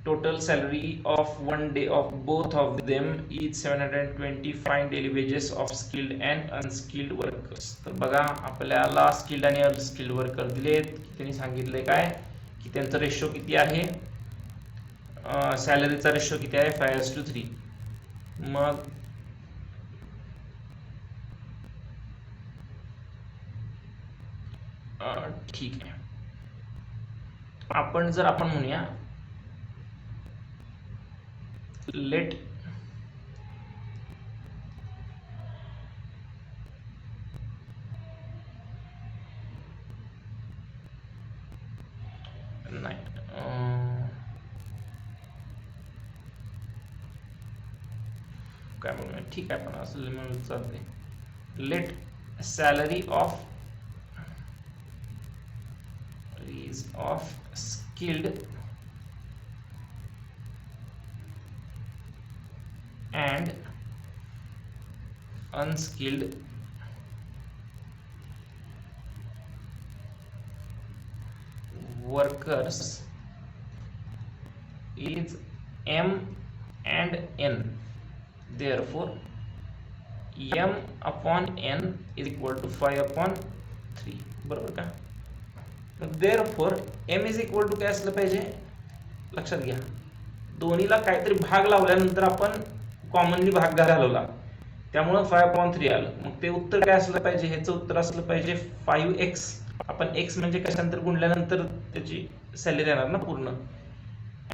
Total salary of one day of both of them is 720. Find daily wages of skilled and unskilled workers. तर बघा, आपल्याला स्किल्ड आणि unskilled worker दिलेत. त्यांनी सांगितले काय की त्यांचा रेशो किती आहे? सॅलरीचा रेशो किती आहे? 5:3. मग ठीक आहे. आपण म्हणूया लेट नाही काय म्हणूया, ठीक आहे, पण असं म्हणून चालते. Let salary of skilled and unskilled workers is M and N. Therefore M upon N is equal to 5/3. बरोबर का? Therefore M is equal to काय असलं पाहिजे? लक्षात घ्या, दोन्हीला काहीतरी भाग लावल्यानंतर आपण कॉमनली भाग घालवला, त्यामुळे 5/3 आलं. मग ते उत्तर काय असलं पाहिजे? ह्याचं उत्तर असलं पाहिजे 5x. आपण x म्हणजे कशानंतर गुणल्यानंतर त्याची सॅलरी येणार ना पूर्ण.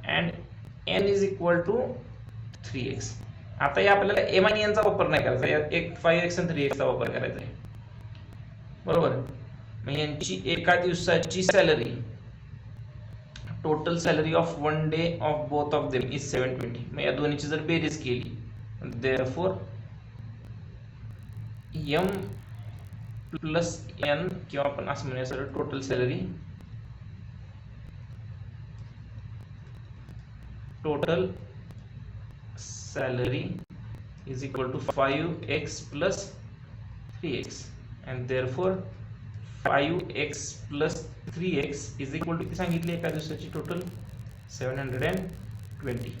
And n is equal to 3x. आता या आपल्याला m आणि n चा वापर नाही करायचा, यात एक 5x आणि 3x चा वापर करायचा आहे. बरोबर. मग यांची एका दिवसाची salary, total salary of one day of both of them is 720. मग या दोन्हीची जर बेरीज केली, देअरफॉर m प्लस n, किंवा आपण असं म्हणूया sir total salary is equal to 5x plus 3x. And therefore 5x plus 3x is equal to किती सांगितले एका दिवसाची total? 720.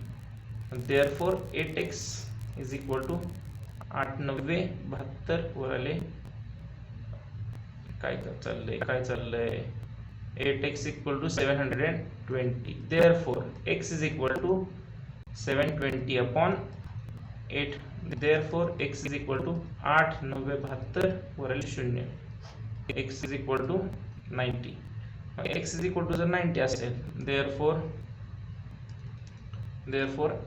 Therefore 8x is equal to 8 9 72 वर आले. काय चाललंय? 8x equal to 720. Therefore x is equal to 720 upon 8. Therefore x is equal to 8 9 72 वर आले 0. x is equal to 90. x is equal to जर 90 असेल, therefore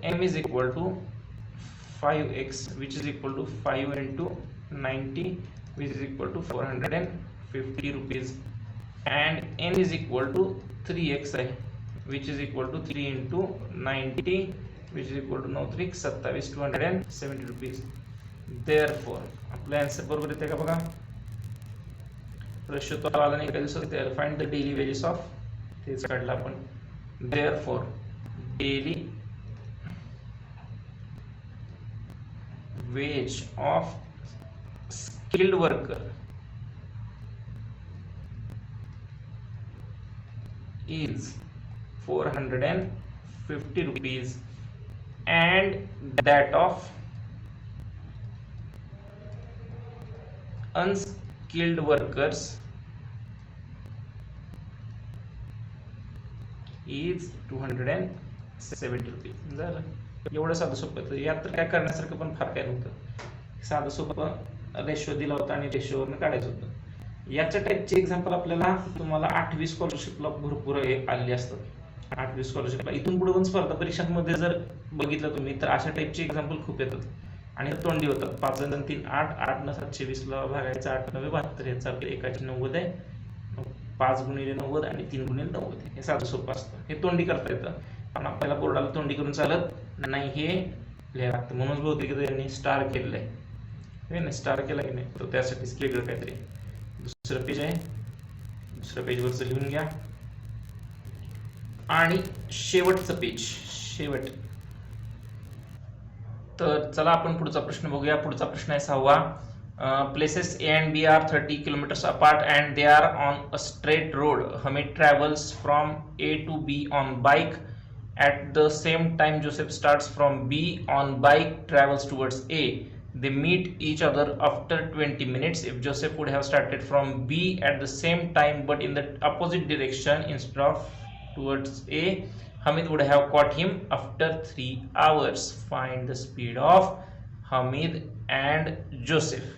m is equal to 5x which is equal to 5 into 90 which is equal to 450 rupees, and n is equal to 3x आहे which is equal to 3 into 90 which is equal to 9 3 27 270 rupees. therefore आपलं answer बरोबर येते का बघा, ratio तो आला नाही काही दिवसात. Find the daily wedges of, तेच काढलं आपण. therefore daily wage of skilled worker is 450 rupees and that of unskilled workers is 270 rupees. झालं, एवढं साधं सोपं. यात तर काय करण्यासारखं पण फार काय नव्हतं, साधं सोपं रेशो दिला होता आणि रेशोवरनं काढायचं होतं. याच्या टाईपचे एक्झाम्पल आपल्याला तुम्हाला 8वी स्कॉलरशिपला भरपूर आलेली असतात. 8वी स्कॉलरशिपला इथून पुढे पण स्पर्धा परीक्षांमध्ये जर बघितलं तुम्ही तर अशा टाईपचे एक्झाम्पल खूप येतात आणि तोंडी होतात. 5 आणि 3 8, 8 न 720 भागायचं, 8 9 72, याचा आपल्या एकाची 90 आहे, 5 गुणिले 90 आणि 3 गुणिले 90. हे साधं सोपं असतं, हे तोंडी करता येतं. पण आपल्याला बोर्डाला तोंडी करून चालत नाही, हे लिहायला लागतं. म्हणूनच बहुतेक यांनी स्टार केलेलं आहे, स्टार केला की नाही, तो त्यासाठीच वेगळं काहीतरी. दुसरं पेज आहे, दुसऱ्या पेजवरचं लिहून घ्या. आणि शेवटचं पेज, शेवट. तर चला आपण पुढचा प्रश्न बघूया. पुढचा प्रश्न आहे 6वा. Places A and B are 30 kilometers apart and they are on a straight road. Hamid travels from A to B on bike. At the same time, Joseph starts from B on bike, travels towards A. They meet each other after 20 minutes. If Joseph would have started from B at the same time but in the opposite direction instead of towards A, Hamid would have caught him after 3 hours. Find the speed of Hamid and Joseph.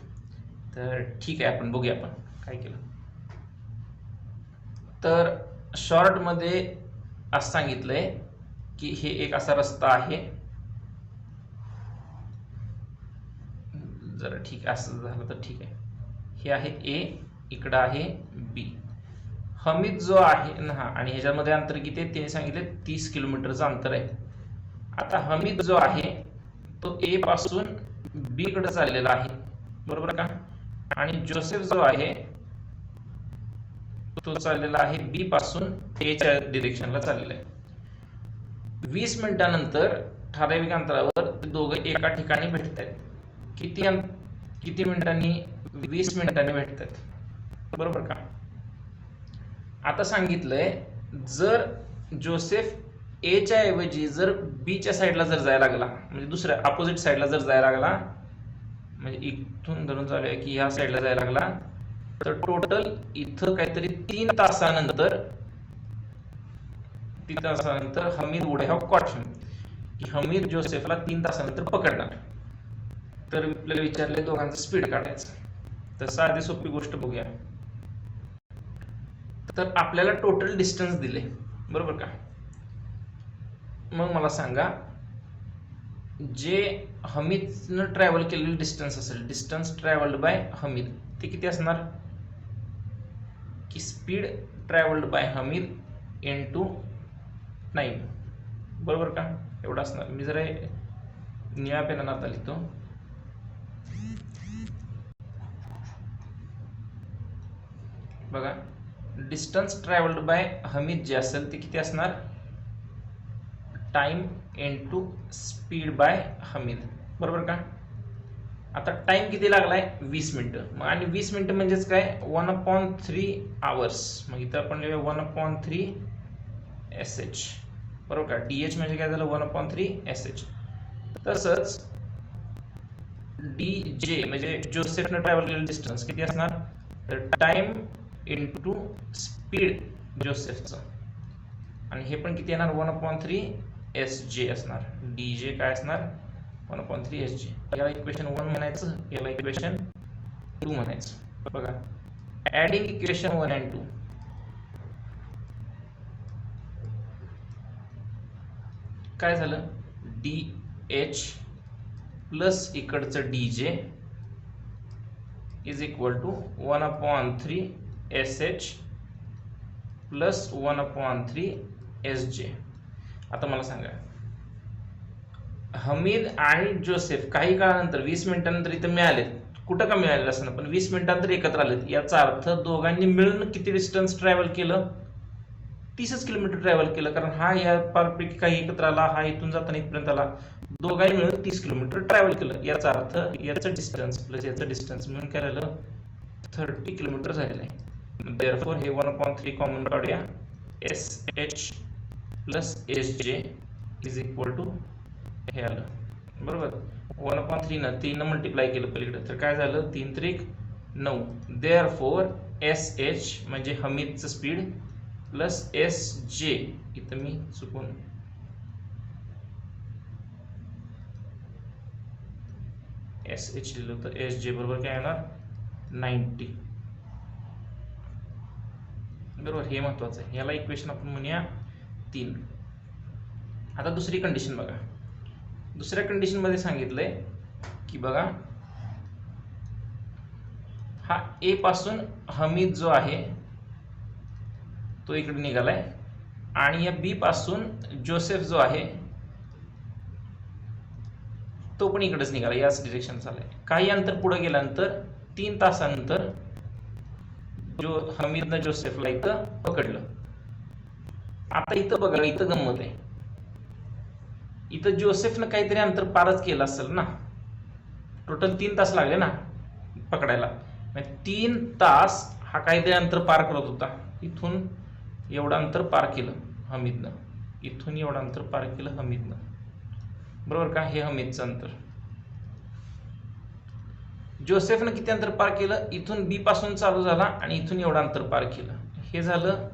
तर ठीक आहे, आपण बघूया आपण काय केलं. तर short मध्ये असं सांगितलंय की हे एक असा रस्ता आहे, जरा ठीक असं झालं तर ठीक आहे. हे आहे A, इकडं आहे B. हमीद जो आहे ना, आणि ह्याच्यामध्ये अंतर किती आहे त्याने सांगितले 30 किलोमीटरचं अंतर आहे. आता हमीद जो आहे तो A पासून B कडे चाललेला आहे, बरोबर का. आणि जोसेफ जो आहे तो चाललेला आहे B पासून A च्या डिरेक्शनला चाललेला आहे. 20 मिनिटांनंतर ठराविक अंतरावर ते दोघे एका ठिकाणी भेटतात. किती मिनिटांनी? 20 मिनिटांनी भेटतात, बरोबर का. आता सांगितलंय जर जोसेफ A च्या ऐवजी जर B च्या साईडला जर जायला लागला, म्हणजे दुसऱ्या अपोजिट साईडला जर जायला लागला, म्हणजे इथून धरून चालूया की ह्या साईडला जायला लागला, तर टोटल इथं काहीतरी 3 तासानंतर हमीद वुड हॅव कॉट हिम, की हमीद जोसेफला 3 तासानंतर पकडणार. तर आपल्याला विचारले दोघांचं स्पीड काढायचं. तर साधी सोपी गोष्ट बघूया. तर आपल्याला टोटल डिस्टन्स दिले, बरोबर का. मग मला सांगा जे हमीदनं ट्रॅव्हल केलेलं डिस्टन्स असेल, डिस्टन्स ट्रॅव्हल्ड बाय हमीद, ते किती असणार, की speed travelled by Hamid into time, बरोबर का. एवढं असणार. मी जरा निळ्या पेनानं आता लिहितो. बघा, डिस्टन्स ट्रॅव्हल्ड बाय हमीद जे असेल ते किती असणार, time into speed bye Hamid, बरोबर का. आता टाइम किती लागलाय 20 मिनिटं. मग आणि 20 मिनिटं म्हणजेच काय 1/3 आवर्स. मग इथं आपण लिहूया 1/3 SH, बरोबर का. DH म्हणजे काय झालं 1/3 SH. तसंच DJ म्हणजे जोसेफने ट्रॅव्हल केलेलं डिस्टन्स किती असणार, तर टाइम इनटू स्पीड जोसेफचं, आणि हे पण किती येणार 1/3 SJ असणार. DJ काय असणार 1/3 SJ. याला इक्वेशन 1 म्हणायचं, याला इक्वेशन 2 म्हणायचं. बघा, ऍडिंग इक्वेशन 1 and 2, काय झालं, डी एच प्लस इकडचं D J is equal to 1/3 S H plus 1/3 S J. आता मला सांगा, हमीद आणि जोसेफ काही काळानंतर 20 मिनिटांनंतर इथं मिळाले. कुठं का मिळालेलं असं पण 20 मिनिटांनंतर एकत्र आलेत. याचा अर्थ दोघांनी मिळून किती डिस्टन्स ट्रॅव्हल केलं, 30 किलोमीटर ट्रॅव्हल केलं. कारण हा या पारपैकी काही एकत्र आला, हा इथून जाताना इथपर्यंत आला, दोघांनी मिळून 30 किलोमीटर ट्रॅव्हल केलं. याचा अर्थ याचं डिस्टन्स प्लस याचं डिस्टन्स मिळून काय झालं, 30 किलोमीटर झालेलं आहे. देअरफॉर हे 1/3 कॉमन काढूया, S H plus S J is equal to हे आलं बरोबर. 1/3 न 3 मल्टिप्लाय केलं पलीकडे तर काय झालं, 3 त्रिक 9. देअरफॉर एस एच म्हणजे हमीदचं स्पीड प्लस एस जे, इथं मी चुकून एस एच लिहिलं होतं, एस जे बरोबर काय येणार 90 बरोबर. हे महत्वाचं आहे, याला इक्वेशन आपण म्हणूया 3. आता दुसरी कंडिशन बघा. दुसऱ्या कंडिशन मध्ये सांगितलंय की बघा, हा ए पासून हमीद जो आहे तो इकडे निघालाय आणि या बी पासून जोसेफ जो आहे तो पण इकडेच निघाला, याच डिरेक्शन चाललाय. काही अंतर पुढे गेल्यानंतर 3 तासानंतर जो हमीदनं जोसेफला इथं पकडलं. आता इथं बघा, इथं गंमत आहे. इथं जोसेफनं काहीतरी अंतर पारच केलं असेल ना, टोटल 3 तास लागले ना पकडायला. 3 तास हा काहीतरी अंतर पार करत होता. इथून एवढं अंतर पार केलं हमीदनं, इथून एवढं अंतर पार केलं हमीदनं बरोबर का. हे हमीदचं अंतर. जोसेफनं किती अंतर पार केलं, इथून बी पासून चालू झाला आणि इथून एवढं अंतर पार केलं. हे झालं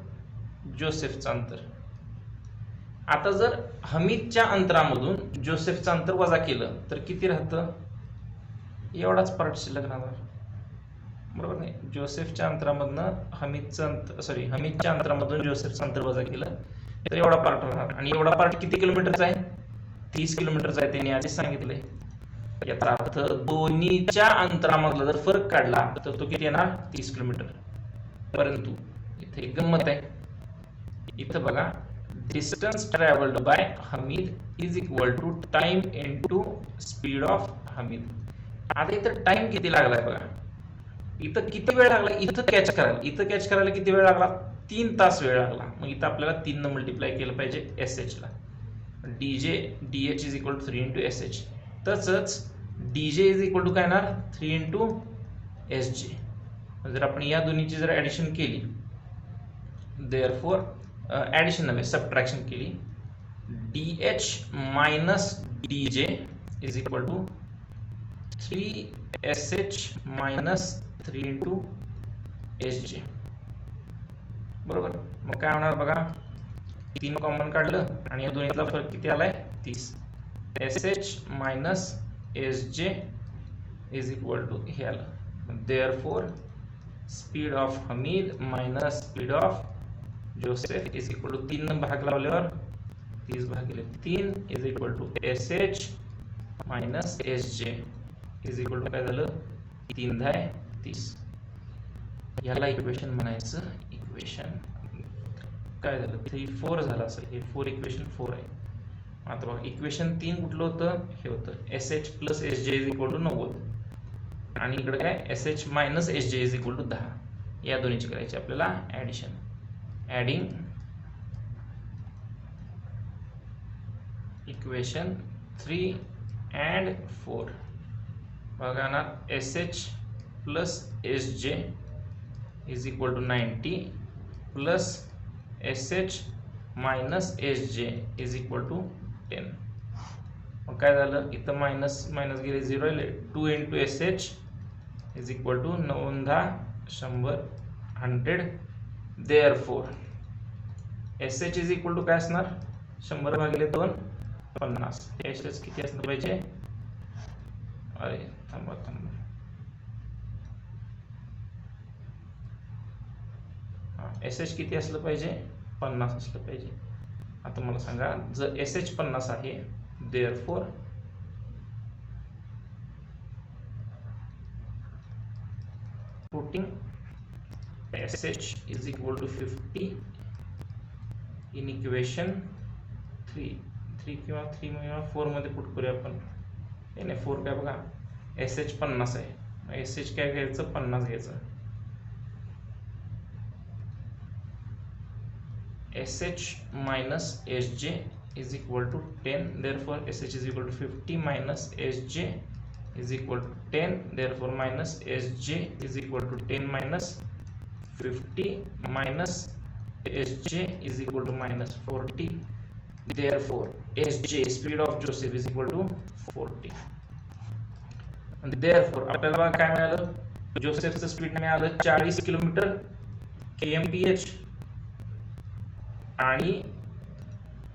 जोसेफचं अंतर. आता जर हमीदच्या अंतरामधून जोसेफचं अंतर वजा केलं तर किती राहतं, एवढाच पार्ट शिल्लक राहणार बरोबर नाही. जोसेफच्या अंतरामधनं हमीदच्या अंतरामधून जोसेफचं अंतर वजा केलं तर एवढा पार्ट राहणार. आणि एवढा पार्ट किती किलोमीटरचा आहे, 30 किलोमीटरचा आहे, त्यांनी आधीच सांगितलंय. याचा अर्थ दोन्हीच्या अंतरामधला जर फरक काढला तर तो किती येणार, 30 किलोमीटर. परंतु इथे एक गंमत आहे. इथं बघा, distance travelled by Hamid is equal to time into speed of Hamid. आता इथं टाइम किती लागलाय बघा, इथं किती वेळ लागला इथं कॅच करायला किती वेळ लागला, 3 तास वेळ लागला. मग इथं आपल्याला 3 न मल्टिप्लाय केलं पाहिजे एस एच ला. D J D H is equal to 3 into S H. तसंच डीजे इज इक्वल टू काय येणार, 3 इंटू एस जे. जर आपण या दोन्हीची जर ऍडिशन केली, देअरफॉर ऍडिशन नव्हे सबट्रॅक्शन केली, D H minus D J is equal to 3 S H minus 3 into S J बरोबर. मग काय होणार बघा, 3 कॉमन काढलं आणि या दोन्हीतला फरक किती आलाय, 30. S H minus S J is equal to हे आलं. Therefore speed of Hamid minus speed of Joseph is equal to 3 भाग लावल्यावर 30 भागिले 3 is equal to S H minus S J is equal to काय झालं, 3 × 30. याला इक्वेशन म्हणायचं. इक्वेशन काय झालं, 3-4 झालं असेल. हे 4 इक्वेशन 4 आहे. आता बघा, इक्वेशन 3 कुठलं होतं, हे होतं S H plus S J is equal to 90 आणि इकडे काय S H minus S J is equal to 10. या दोन्हीची करायची आपल्याला ऍडिशन. ऍडिंग इक्वेशन 3 and 4 बघा ना, S H plus S J is equal to 90 plus S H minus S J is equal to 10. मग काय झालं, इथं मायनस मायनस गेले 0 आले. 2 into S H is equal to 9 × 100. Therefore S H is equal to काय असणार, 100 भागिले 2 50. S H किती असलं पाहिजे, अरे थांबा एस एच किती असलं पाहिजे, 50 असलं पाहिजे. आता मला सांगा, जर SH 50 आहे, therefore putting SH is equal to 50 in equation 3 किंवा 4 मध्ये पुट करूया आपण. याने 4 काय बघा, SH 50 आहे, SH काय घ्यायचं, 50 घ्यायचं. SH minus SJ is equal to 10, therefore SH is equal to 50 minus SJ is equal to 10, therefore minus SJ is equal to 10 minus 50 minus SJ is equal to minus 40, therefore SJ speed of Joseph is equal to 40. and therefore आपल्याला काय मिळालं, जोसेफचं speed मिळालं 40 kilometre kmph आणि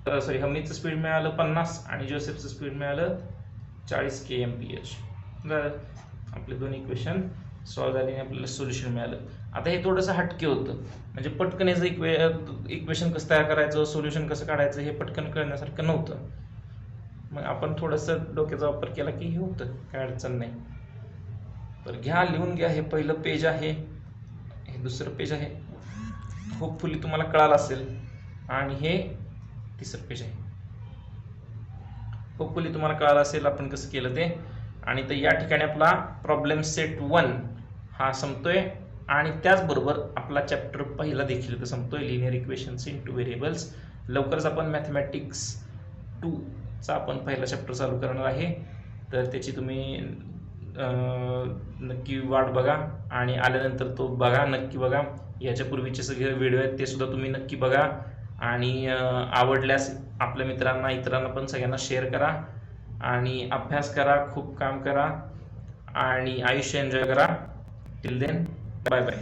sorry हमीचं speed मिळालं 50 आणि जोसेफचं speed मिळालं 40 kmph. आपले दोन इक्वेशन सॉल्व्ह झाले आणि आपल्याला सोल्युशन मिळालं. आता हे थोडंसं हटके होतं, म्हणजे पटकन याचं इक्वेशन कसं तयार करायचं, सोल्युशन कसं काढायचं हे पटकन कळण्यासारखं नव्हतं. मग आपण थोडंसं डोक्याचा वापर केला की हे होतं, काय अडचण नाही. तर घ्या, लिहून घ्या. हे पहिलं पेज आहे, हे दुसरं पेज आहे, होपफुली तुम्हाला कळालं असेल. आणि हे तिसरं पेज आहे, होपफुली तुम्हाला कळालं असेल आपण कसं केलं ते. आणि तर या ठिकाणी आपला प्रॉब्लेम सेट 1 हा संपतोय आणि त्याचबरोबर आपला चॅप्टर पहिला देखील इथं संपतोय, लिनियर इक्वेशन्स इन 2 व्हेरिएबल्स. लवकरच आपण मॅथमॅटिक्स 2 चा आपण पहिला चॅप्टर चालू करणार आहे, तर त्याची तुम्ही नक्की वाट बघा आणि आल्यानंतर तो बघा, नक्की बघा. याच्यापूर्वीचे सगळे व्हिडिओ आहेत ते सुद्धा तुम्ही नक्की बघा आणि आवडल्यास आपल्या मित्रांना, इतरांना पण सगळ्यांना शेअर करा आणि अभ्यास करा, खूप काम करा आणि आयुष्य एन्जॉय करा. Till then, bye bye.